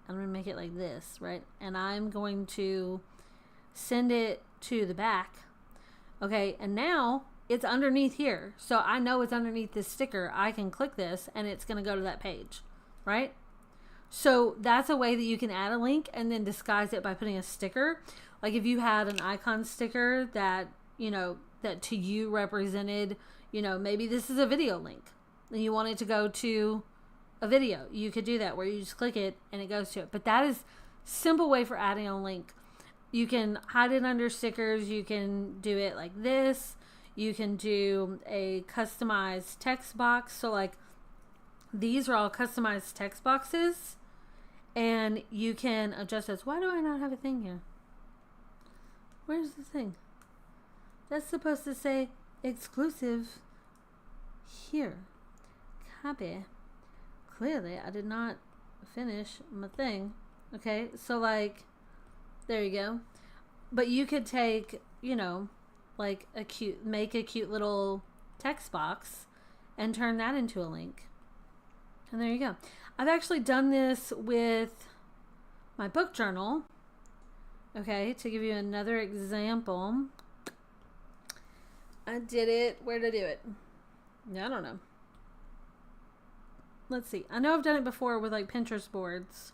I'm going to make it like this, right? And I'm going to send it to the back. Okay, and now it's underneath here. So I know it's underneath this sticker. I can click this and it's going to go to that page, right? So that's a way that you can add a link and then disguise it by putting a sticker. Like if you had an icon sticker that, you know, that to you represented, you know, maybe this is a video link and you want it to go to a video, you could do that where you just click it and it goes to it. But that is a simple way for adding a link. You can hide it under stickers. You can do it like this. You can do a customized text box. So like these are all customized text boxes, and you can adjust this. Why do I not have a thing here? Where's the thing? That's supposed to say exclusive here. Copy. Clearly, I did not finish my thing. Okay, so like, there you go. But you could take, you know, like make a cute little text box and turn that into a link. And there you go. I've actually done this with my book journal. Okay, to give you another example. I did it. Where did I do it? Yeah, I don't know. Let's see. I know I've done it before with like Pinterest boards.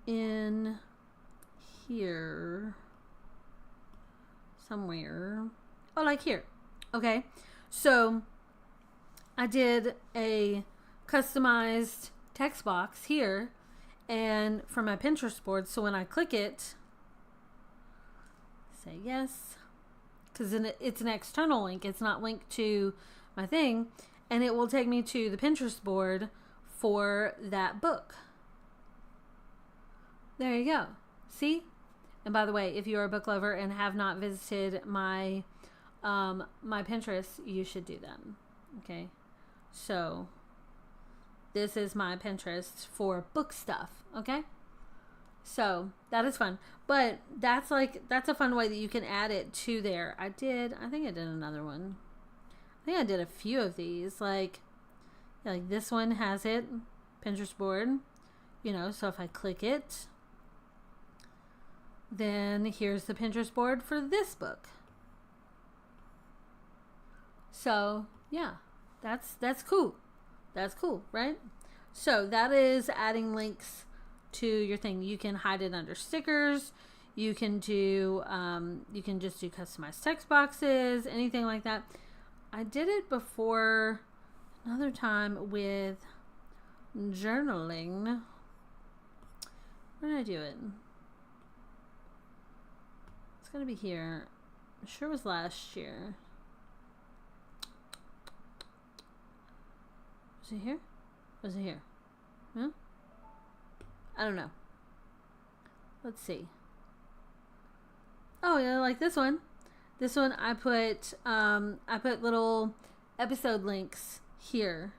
In here. Somewhere. Oh, like here. Okay. So I did a customized text box here and for my Pinterest board. So when I click it, say yes, because it's an external link. It's not linked to my thing, and it will take me to the Pinterest board for that book. There you go. See? And by the way, if you're a book lover and have not visited my my Pinterest, you should do that. Okay? So this is my Pinterest for book stuff, okay? So that is fun. But that's a fun way that you can add it to there. I think I did another one. I think I did a few of these. Like this one has it, Pinterest board, you know, so if I click it, then here's the Pinterest board for this book. So yeah, that's cool. That's cool, right? So that is adding links to your thing. You can hide it under stickers. You can do, you can just do customized text boxes, anything like that. I did it before another time with journaling. Where did I do it? It's going to be here. I'm sure it was last year. Was it here? Was it here? Huh? I don't know. Let's see. Oh yeah, like this one. This one I put little episode links here.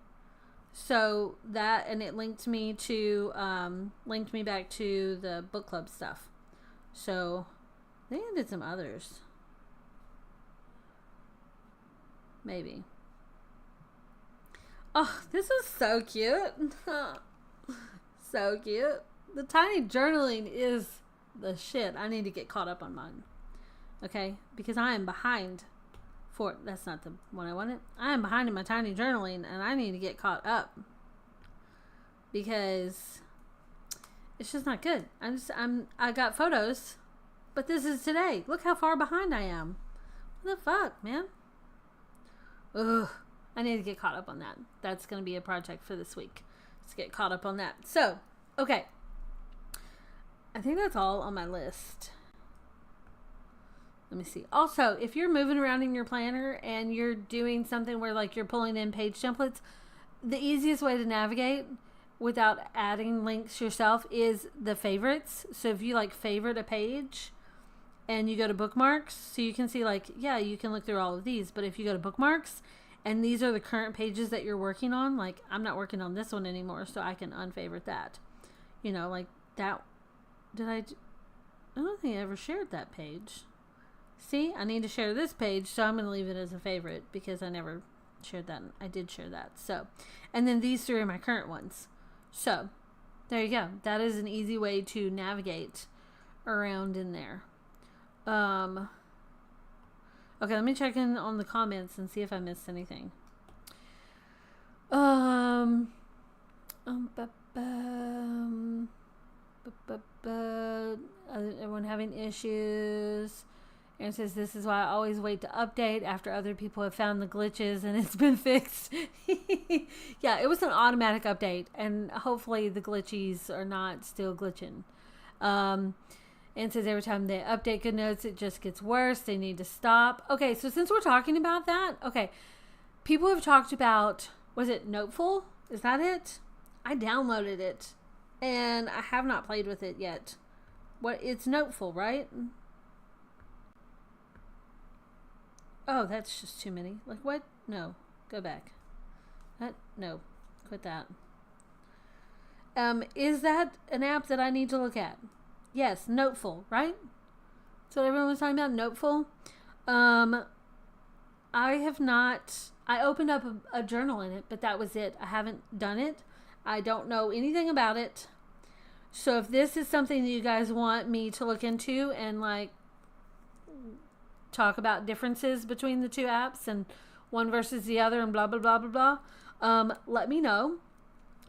So that, and it linked me back to the book club stuff. So I think I did some others. Maybe. Oh, this is so cute. So cute. The tiny journaling is the shit. I need to get caught up on mine. Okay? Because I am behind that's not the one I wanted. I am behind in my tiny journaling and I need to get caught up. Because it's just not good. I got photos, but this is today. Look how far behind I am. What the fuck, man? Ugh. I need to get caught up on that. That's going to be a project for this week. Let's get caught up on that. So, okay. I think that's all on my list. Let me see. Also, if you're moving around in your planner and you're doing something where like you're pulling in page templates, the easiest way to navigate without adding links yourself is the favorites. So if you like favorite a page and you go to bookmarks, so you can see like, yeah, you can look through all of these, but if you go to bookmarks and these are the current pages that you're working on, like I'm not working on this one anymore, so I can unfavorite that. You know, like that. I don't think I ever shared that page. See, I need to share this page, so I'm going to leave it as a favorite because I never shared that. I did share that. So, and then these three are my current ones. So, there you go. That is an easy way to navigate around in there. Okay, let me check in on the comments and see if I missed anything. Everyone having issues. Aaron says, this is why I always wait to update after other people have found the glitches and it's been fixed. Yeah, it was an automatic update, and hopefully the glitchies are not still glitching. And says every time they update GoodNotes, it just gets worse. They need to stop. Okay, so since we're talking about that, okay, people have talked about, was it Noteful? Is that it? I downloaded it, and I have not played with it yet. It's Noteful, right? Oh, that's just too many. Like, what? No. Go back. No. Quit that. Is that an app that I need to look at? Yes, Noteful, right? That's what everyone was talking about, Noteful. I have not... I opened up a journal in it, but that was it. I haven't done it. I don't know anything about it. So if this is something that you guys want me to look into and, like, talk about differences between the two apps and one versus the other and blah blah blah blah blah, let me know,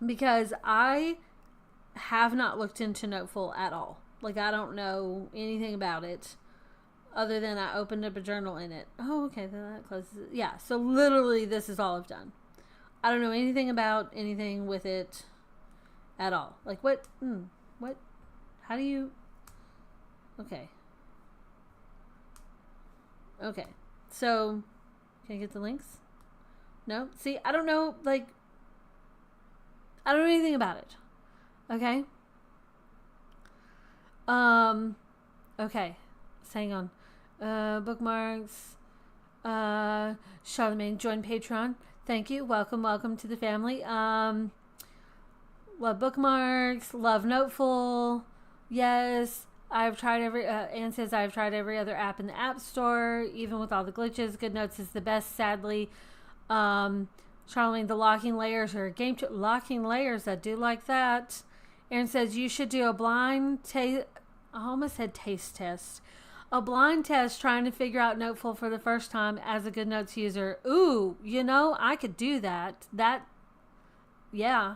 because I have not looked into Noteful at all. Like, I don't know anything about it other than I opened up a journal in it. Oh, okay, then that closes it. Yeah, so literally this is all I've done. I don't know anything about anything with it at all. Like, what how do you... Okay, so can I get the links? No? See, I don't know, like, I don't know anything about it. Okay? Okay. Let's hang on. Bookmarks. Charlemagne joined Patreon. Thank you. Welcome to the family. Love bookmarks. Love Noteful. Yes. I've tried Anne says I've tried every other app in the App Store, even with all the glitches. GoodNotes is the best, sadly. Charlene, the locking layers are a game changer. Locking layers, I do like that. Aaron says you should do a blind taste. I almost said taste test. A blind test trying to figure out Noteful for the first time as a GoodNotes user. Ooh, you know, I could do that. Yeah.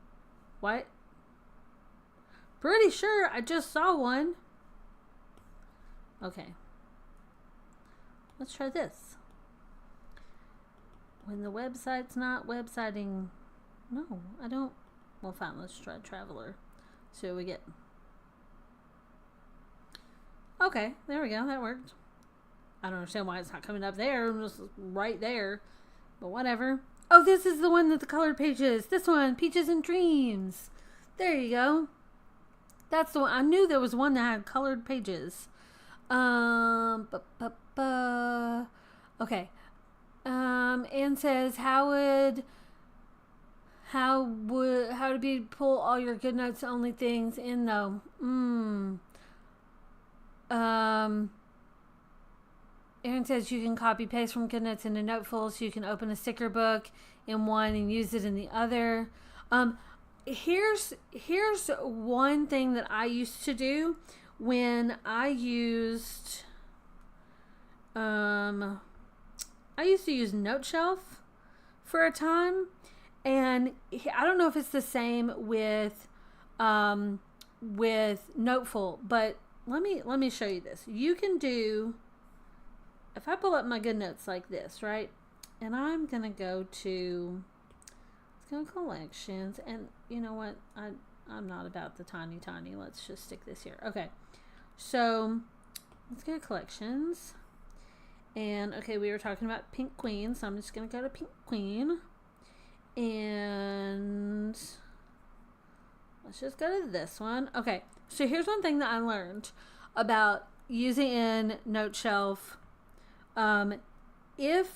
What? Pretty sure I just saw one. Okay. Let's try this. When the website's not websiting. No, I don't. Well, fine. Let's try Traveler. See what we get. Okay, there we go. That worked. I don't understand why it's not coming up there. I'm just right there. But whatever. Oh, this is the one with the colored pages. This one, Peaches and Dreams. There you go. That's the one. I knew there was one that had colored pages. Okay. Anne says, how to be pull all your good notes only things in though? Erin says you can copy paste from GoodNotes into Noteful, so you can open a sticker book in one and use it in the other. Here's one thing that I used to do when I used to use NoteShelf for a time, and I don't know if it's the same with Noteful, but let me show you this. You can do, if I pull up my GoodNotes like this, right? And I'm going to go to, let's go to collections. And you know what? I'm not about the tiny. Let's just stick this here. Okay. So let's go to collections. And okay, we were talking about Pink Queen. So I'm just going to go to Pink Queen. And let's just go to this one. Okay. So here's one thing that I learned about using in NoteShelf. If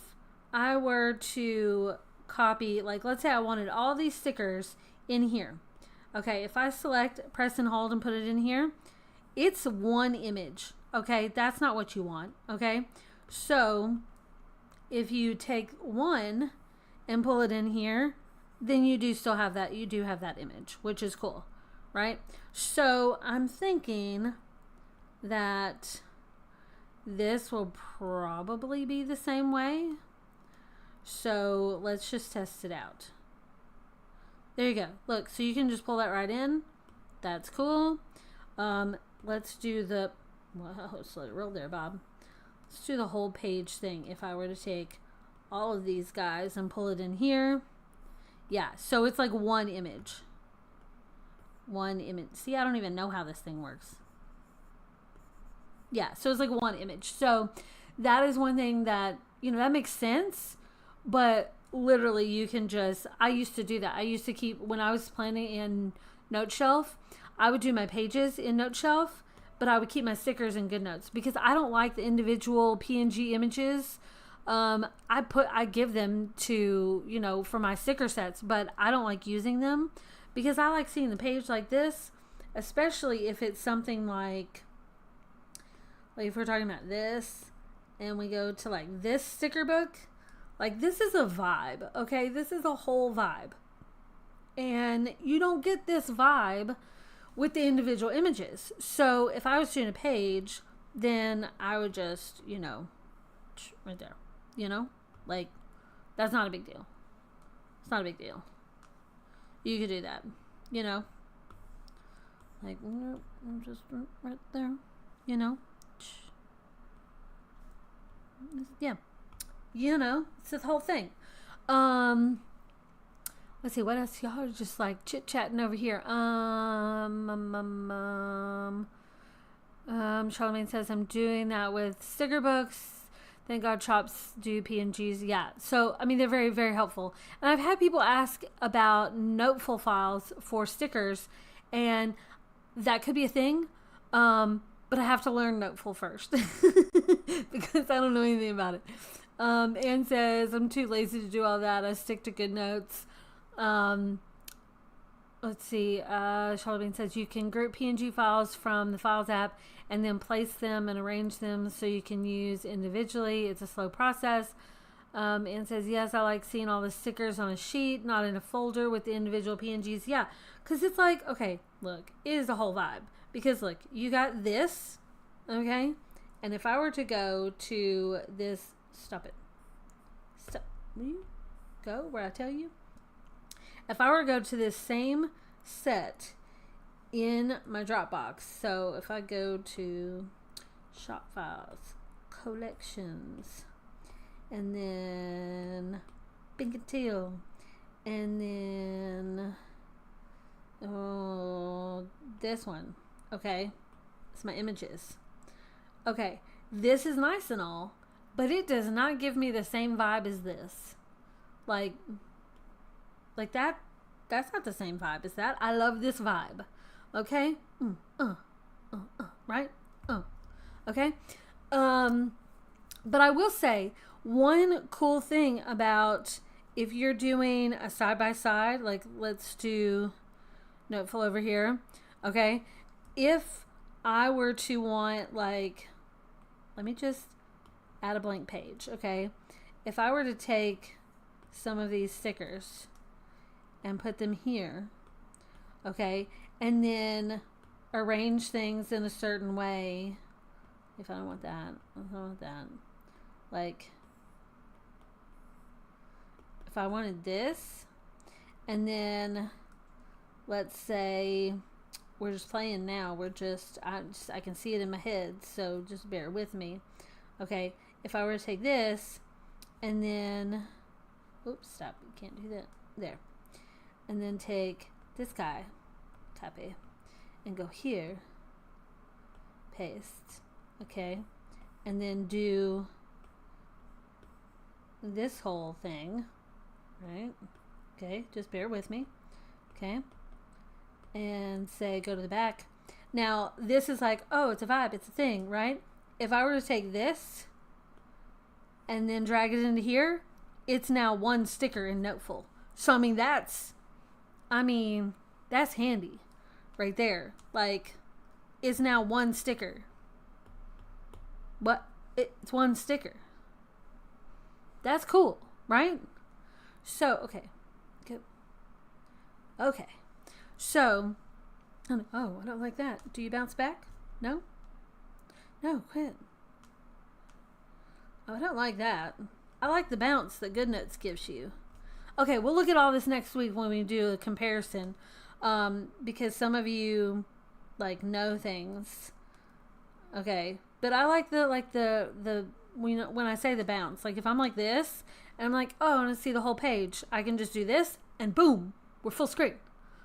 I were to copy, like let's say I wanted all these stickers in here. Okay, if I select, press and hold and put it in here, it's one image. Okay, that's not what you want. Okay, so if you take one and pull it in here, then you do still have that. You do have that image, which is cool, right? So I'm thinking that this will probably be the same way. So let's just test it out. There you go. Look, so you can just pull that right in. That's cool. Let's do the, well, just let it roll there, Bob. Let's do the whole page thing. If I were to take all of these guys and pull it in here. Yeah, so it's like one image. One image. See, I don't even know how this thing works. Yeah, so it's like one image. So that is one thing that, you know, that makes sense. But literally you can just, I used to do that. I used to keep, when I was planning in NoteShelf, I would do my pages in NoteShelf, but I would keep my stickers in GoodNotes because I don't like the individual PNG images. I give them to, you know, for my sticker sets, but I don't like using them because I like seeing the page like this, especially if it's something like if we're talking about this and we go to like this sticker book, like this is a vibe, okay? This is a whole vibe. And you don't get this vibe with the individual images. So if I was doing a page, then I would just, you know, right there, you know? Like, that's not a big deal. It's not a big deal. You could do that, you know? Like, I'm just right there, you know? Yeah. You know, it's the whole thing. Let's see, what else? Y'all are just like chit-chatting over here. Charlemagne says, I'm doing that with sticker books. Thank God Chops do PNGs. Yeah. So, I mean, they're very, very helpful. And I've had people ask about Noteful files for stickers, and that could be a thing. But I have to learn Noteful first because I don't know anything about it. Anne says, I'm too lazy to do all that. I stick to GoodNotes. Let's see. Charlemagne says you can group PNG files from the Files app and then place them and arrange them so you can use individually. It's a slow process. Anne says, yes, I like seeing all the stickers on a sheet, not in a folder with the individual PNGs. Yeah, because it's like, okay, look, it is a whole vibe. Because, look, you got this, okay? And if I were to go to this, stop it. Stop. Will you go where I tell you? If I were to go to this same set in my Dropbox. So if I go to shop files, collections, and then Pink and Teal, and then this one. Okay, it's my images. Okay, this is nice and all, but it does not give me the same vibe as this. Like that. That's not the same vibe as that. I love this vibe. Okay, right? Okay. But I will say one cool thing about if you're doing a side by side, like let's do Noteful over here. Okay, if I were to want, like, let me just add a blank page. Okay, if I were to take some of these stickers and put them here, okay, and then arrange things in a certain way. If I don't want that, I don't want that. Like, if I wanted this, and then let's say we're just playing now. I can see it in my head, so just bear with me. Okay, if I were to take this, and then, oops, stop, you can't do that. There. And then take this guy, copy, and go here, paste, okay, and then do this whole thing, right? Okay, just bear with me, okay, and say go to the back. Now this is like, oh, it's a vibe, it's a thing, right? If I were to take this and then drag it into here, it's now one sticker in Noteful. So I mean that's handy right there. Like, it's now one sticker. What? It's one sticker. That's cool, right? So, okay. Good. Okay. So, oh, I don't like that. Do you bounce back? No? No, quit. Oh, I don't like that. I like the bounce that GoodNotes gives you. Okay, we'll look at all this next week when we do a comparison, because some of you like know things. Okay, but I like the when I say the bounce, like if I'm like this and I'm like, oh, I want to see the whole page, I can just do this and boom, we're full screen.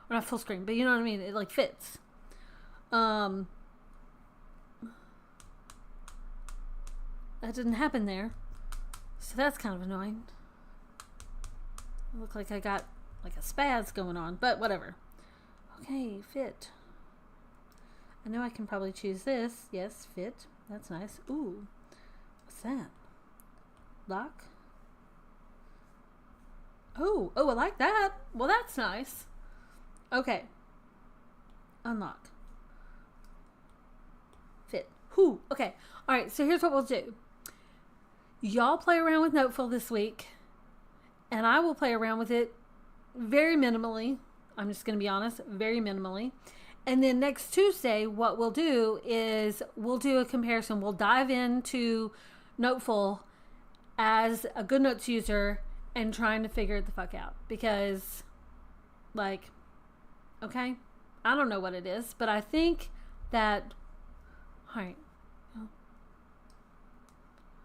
We're not full screen, but you know what I mean. It like fits. That didn't happen there, so that's kind of annoying. Look like I got like a spaz going on, but whatever. Okay, fit. I know I can probably choose this. Yes, fit. That's nice. Ooh, what's that? Lock. Oh, I like that. Well, that's nice. Okay. Unlock. Fit. Whew. Okay. All right. So here's what we'll do. Y'all play around with Noteful this week. And I will play around with it very minimally. I'm just going to be honest, very minimally. And then next Tuesday, what we'll do is we'll do a comparison. We'll dive into Noteful as a GoodNotes user and trying to figure it the fuck out. Because, like, okay, I don't know what it is, but I think that, all right.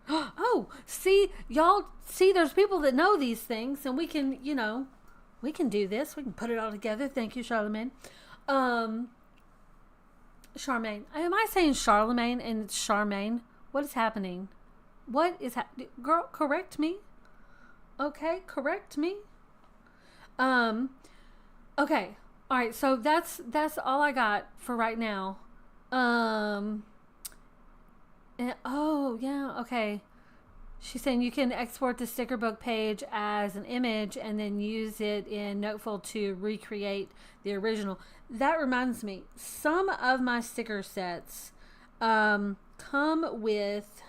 Oh, see, y'all, see, there's people that know these things, and we can, we can do this. We can put it all together. Thank you, Charlemagne. Charmaine. Am I saying Charlemagne and it's Charmaine? What is happening? What is happening? Girl, correct me. Okay, correct me. Okay. All right, so that's all I got for right now. Oh, yeah, okay. She's saying you can export the sticker book page as an image and then use it in Noteful to recreate the original. That reminds me, some of my sticker sets come with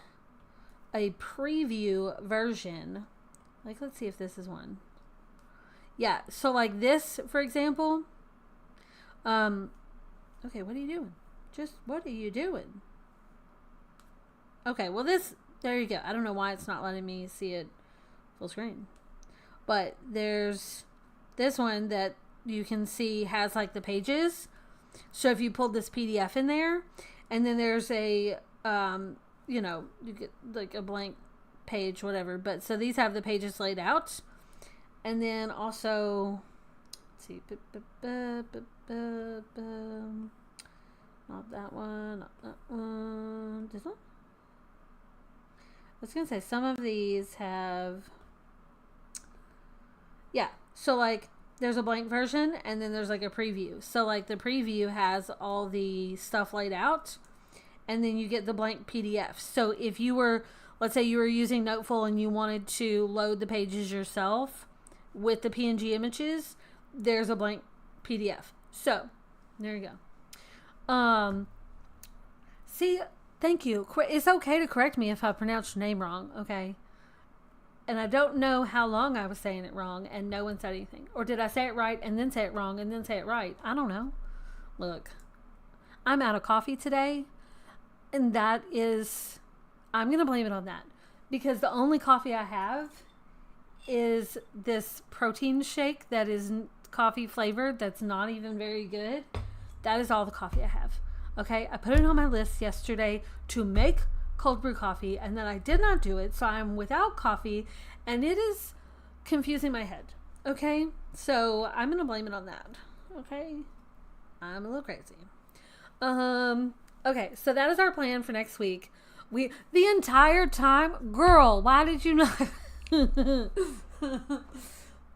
a preview version. Like, let's see if this is one. Yeah, so like this, for example. Okay, what are you doing? Just, what are you doing? Okay, well there you go. I don't know why it's not letting me see it full screen. But there's this one that you can see has like the pages. So if you pulled this PDF in there, and then there's a, you know, you get like a blank page, whatever. But so these have the pages laid out. And then also, let's see, not that one, not that one. This one? I was going to say some of these have, yeah. So like there's a blank version and then there's like a preview. So like the preview has all the stuff laid out and then you get the blank PDF. So if you were, let's say you were using Noteful and you wanted to load the pages yourself with the PNG images, there's a blank PDF. So there you go. See, thank you. It's okay to correct me if I pronounce your name wrong, okay? And I don't know how long I was saying it wrong and no one said anything. Or did I say it right and then say it wrong and then say it right? I don't know. Look, I'm out of coffee today. And that is, I'm going to blame it on that. Because the only coffee I have is this protein shake that is coffee flavored. That's not even very good. That is all the coffee I have. Okay, I put it on my list yesterday to make cold brew coffee, and then I did not do it, so I'm without coffee, and it is confusing my head. Okay, so I'm gonna blame it on that. Okay, I'm a little crazy. Okay, so that is our plan for next week. The entire time, girl, why did you not?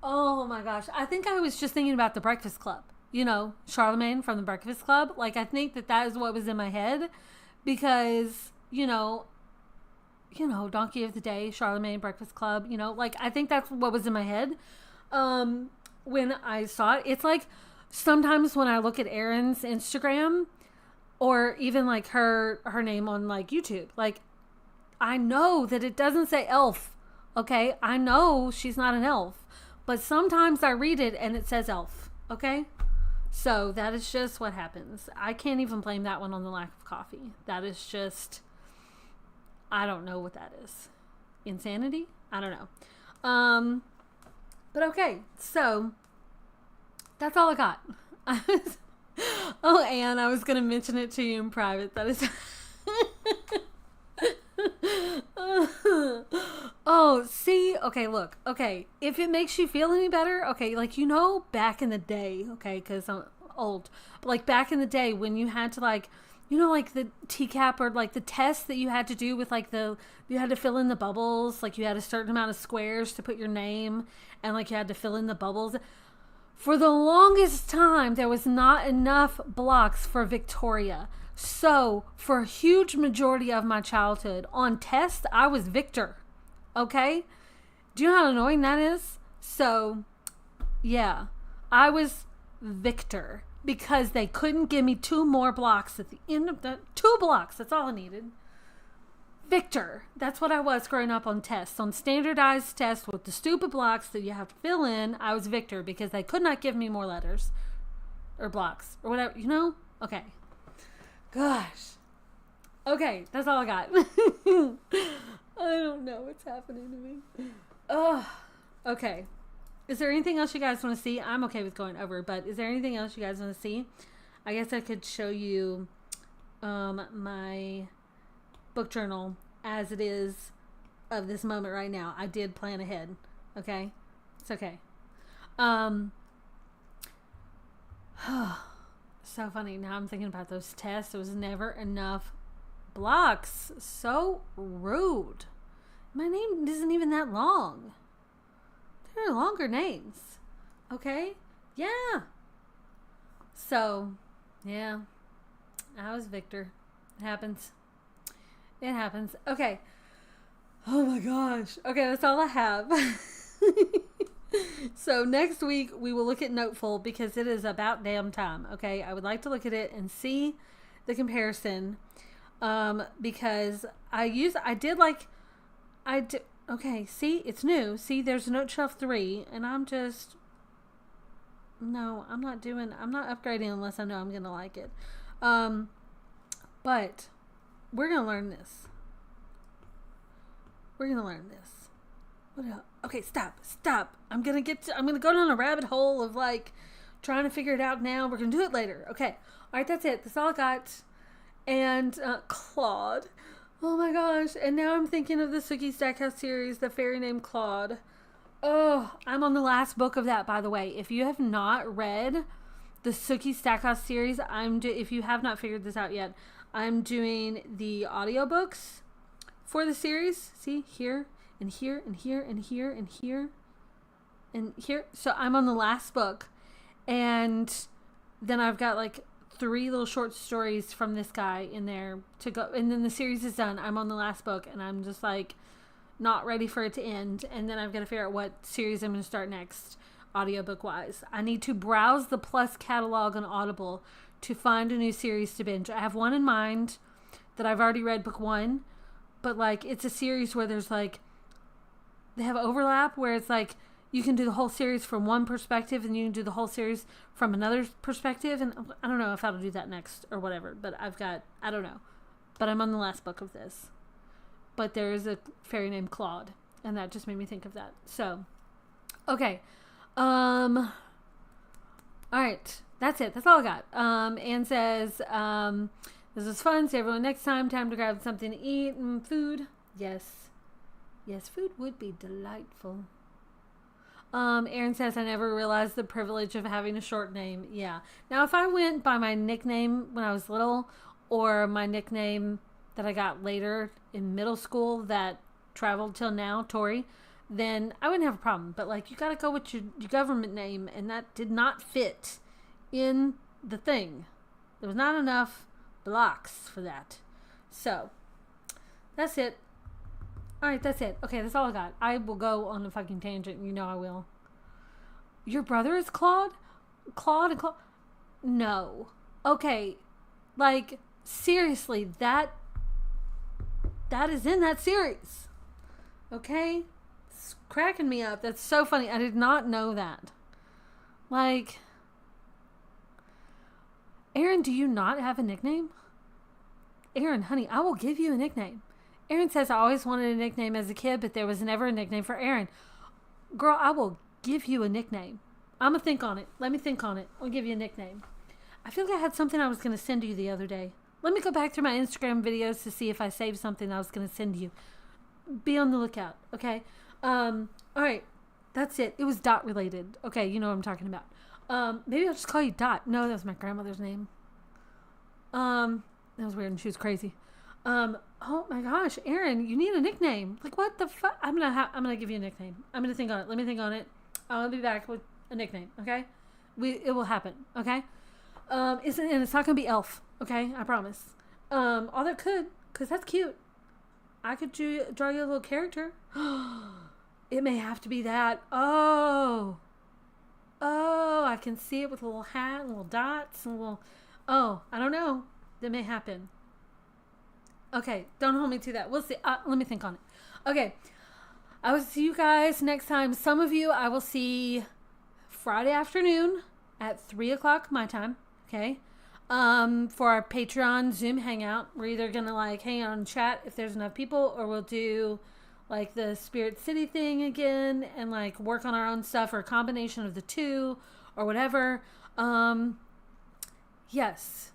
Oh my gosh, I think I was just thinking about the Breakfast Club. You know, Charlemagne from the Breakfast Club. Like, I think that is what was in my head because, you know, Donkey of the Day, Charlemagne, Breakfast Club, you know, like, I think that's what was in my head when I saw it. It's like sometimes when I look at Erin's Instagram or even like her name on like YouTube, like, I know that it doesn't say elf, okay? I know she's not an elf, but sometimes I read it and it says elf, okay? So that is just what happens. I can't even blame that one on the lack of coffee. That is just, I don't know what that is. Insanity? I don't know. But okay, so that's all I got. Oh, Anne, I was going to mention it to you in private. That is... Oh, see? Okay, look. Okay, if it makes you feel any better, okay, like, you know, back in the day, okay, because I'm old, but like back in the day when you had to like, you know, like the TCAP or like the test that you had to do with like you had to fill in the bubbles, like you had a certain amount of squares to put your name and like you had to fill in the bubbles. For the longest time, there was not enough blocks for Victoria. So, for a huge majority of my childhood, on tests, I was Victor. Okay? Do you know how annoying that is? So, yeah. I was Victor. Because they couldn't give me 2 more blocks at the end of the... 2 blocks, that's all I needed. Victor. That's what I was growing up on tests. On standardized tests with the stupid blocks that you have to fill in, I was Victor. Because they could not give me more letters. Or blocks. Or whatever. You know? Okay. Gosh. Okay, that's all I got. I don't know what's happening to me. Oh, okay. Is there anything else you guys want to see? I'm okay with going over, but is there anything else you guys want to see? I guess I could show you my book journal as it is of this moment right now. I did plan ahead. Okay? It's okay. So funny. Now I'm thinking about those tests. There was never enough blocks. So rude. My name isn't even that long. There are longer names. Okay? Yeah. So, yeah. I was Victor. It happens. It happens. Okay. Oh my gosh. Okay, that's all I have. So next week we will look at Noteful because it is about damn time. Okay, I would like to look at it and see the comparison because okay, see, it's new. See, there's Note Shelf 3 and I'm not upgrading unless I know I'm gonna like it. But we're gonna learn this. What else? Okay, stop. I'm gonna go down a rabbit hole of like trying to figure it out now. We're going to do it later. Okay. All right, that's it. That's all I got. And Claude. Oh my gosh. And now I'm thinking of the Sookie Stackhouse series, The Fairy Named Claude. Oh, I'm on the last book of that, by the way. If you have not read the Sookie Stackhouse series, if you have not figured this out yet, I'm doing the audiobooks for the series. See, here and here and here and here and here and here. So I'm on the last book, and then I've got like 3 little short stories from this guy in there to go, and then the series is done. I'm on the last book, and I'm just like not ready for it to end, and then I've got to figure out what series I'm going to start next, audiobook wise. I need to browse the Plus catalog on Audible to find a new series to binge. I have one in mind that I've already read book 1, but like it's a series where there's like, they have overlap where it's like you can do the whole series from one perspective and you can do the whole series from another perspective, and I don't know if I'll do that next or whatever, but I don't know, but I'm on the last book of this. But there is a fairy named Claude, and that just made me think of that. So, okay. All right. That's it. That's all I got. Anne says, this was fun. See everyone next time. Time to grab something to eat and food. Yes. Yes, food would be delightful. Aaron says, I never realized the privilege of having a short name. Yeah. Now, if I went by my nickname when I was little, or my nickname that I got later in middle school that traveled till now, Tori, then I wouldn't have a problem. But like, you got to go with your government name, and that did not fit in the thing. There was not enough blocks for that. So that's it. All right, that's it. Okay, that's all I got. I will go on a fucking tangent. You know I will. Your brother is Claude? Claude and Claude? No. Okay, like seriously, that is in that series. Okay? It's cracking me up. That's so funny. I did not know that. Like, Aaron, do you not have a nickname? Aaron, honey, I will give you a nickname. Aaron says, I always wanted a nickname as a kid, but there was never a nickname for Aaron. Girl, I will give you a nickname. I'm going to think on it. Let me think on it. I'll give you a nickname. I feel like I had something I was going to send you the other day. Let me go back through my Instagram videos to see if I saved something I was going to send you. Be on the lookout, okay? All right. That's it. It was Dot related. Okay, you know what I'm talking about. Maybe I'll just call you Dot. No, that was my grandmother's name. That was weird and she was crazy. Oh my gosh, Aaron, you need a nickname. Like, what the fuck? I'm gonna give you a nickname. I'm gonna think on it. Let me think on it. I'll be back with a nickname, okay? It will happen, okay? And it's not gonna be Elf, okay? I promise. Although it could, because that's cute. I could draw you a little character. It may have to be that. Oh, I can see it with a little hat and little dots and little, I don't know. That may happen. Okay, don't hold me to that. We'll see. Let me think on it. Okay, I will see you guys next time. Some of you I will see Friday afternoon at 3 o'clock my time. Okay, for our Patreon Zoom hangout. We're either gonna like hang out and chat if there's enough people, or we'll do like the Spirit City thing again and like work on our own stuff, or a combination of the two, or whatever. Yes,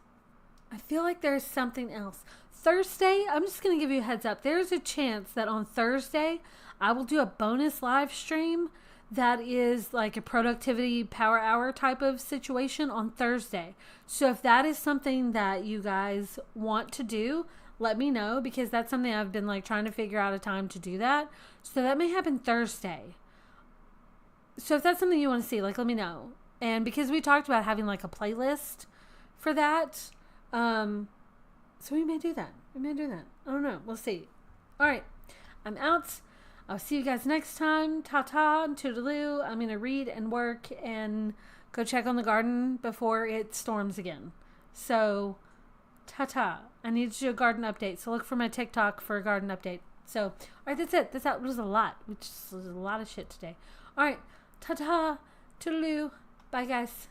I feel like there's something else. Thursday, I'm just going to give you a heads up. There's a chance that on Thursday, I will do a bonus live stream that is like a productivity power hour type of situation on Thursday. So if that is something that you guys want to do, let me know, because that's something I've been like trying to figure out a time to do that. So that may happen Thursday. So if that's something you want to see, like, let me know. And because we talked about having like a playlist for that, so we may do that. I don't know. We'll see. All right. I'm out. I'll see you guys next time. Ta-ta and toodaloo. I'm going to read and work and go check on the garden before it storms again. So, ta-ta. I need to do a garden update. So look for my TikTok for a garden update. So, all right. That's it. That was a lot. Which was a lot of shit today. All right. Ta-ta. Toodaloo. Bye, guys.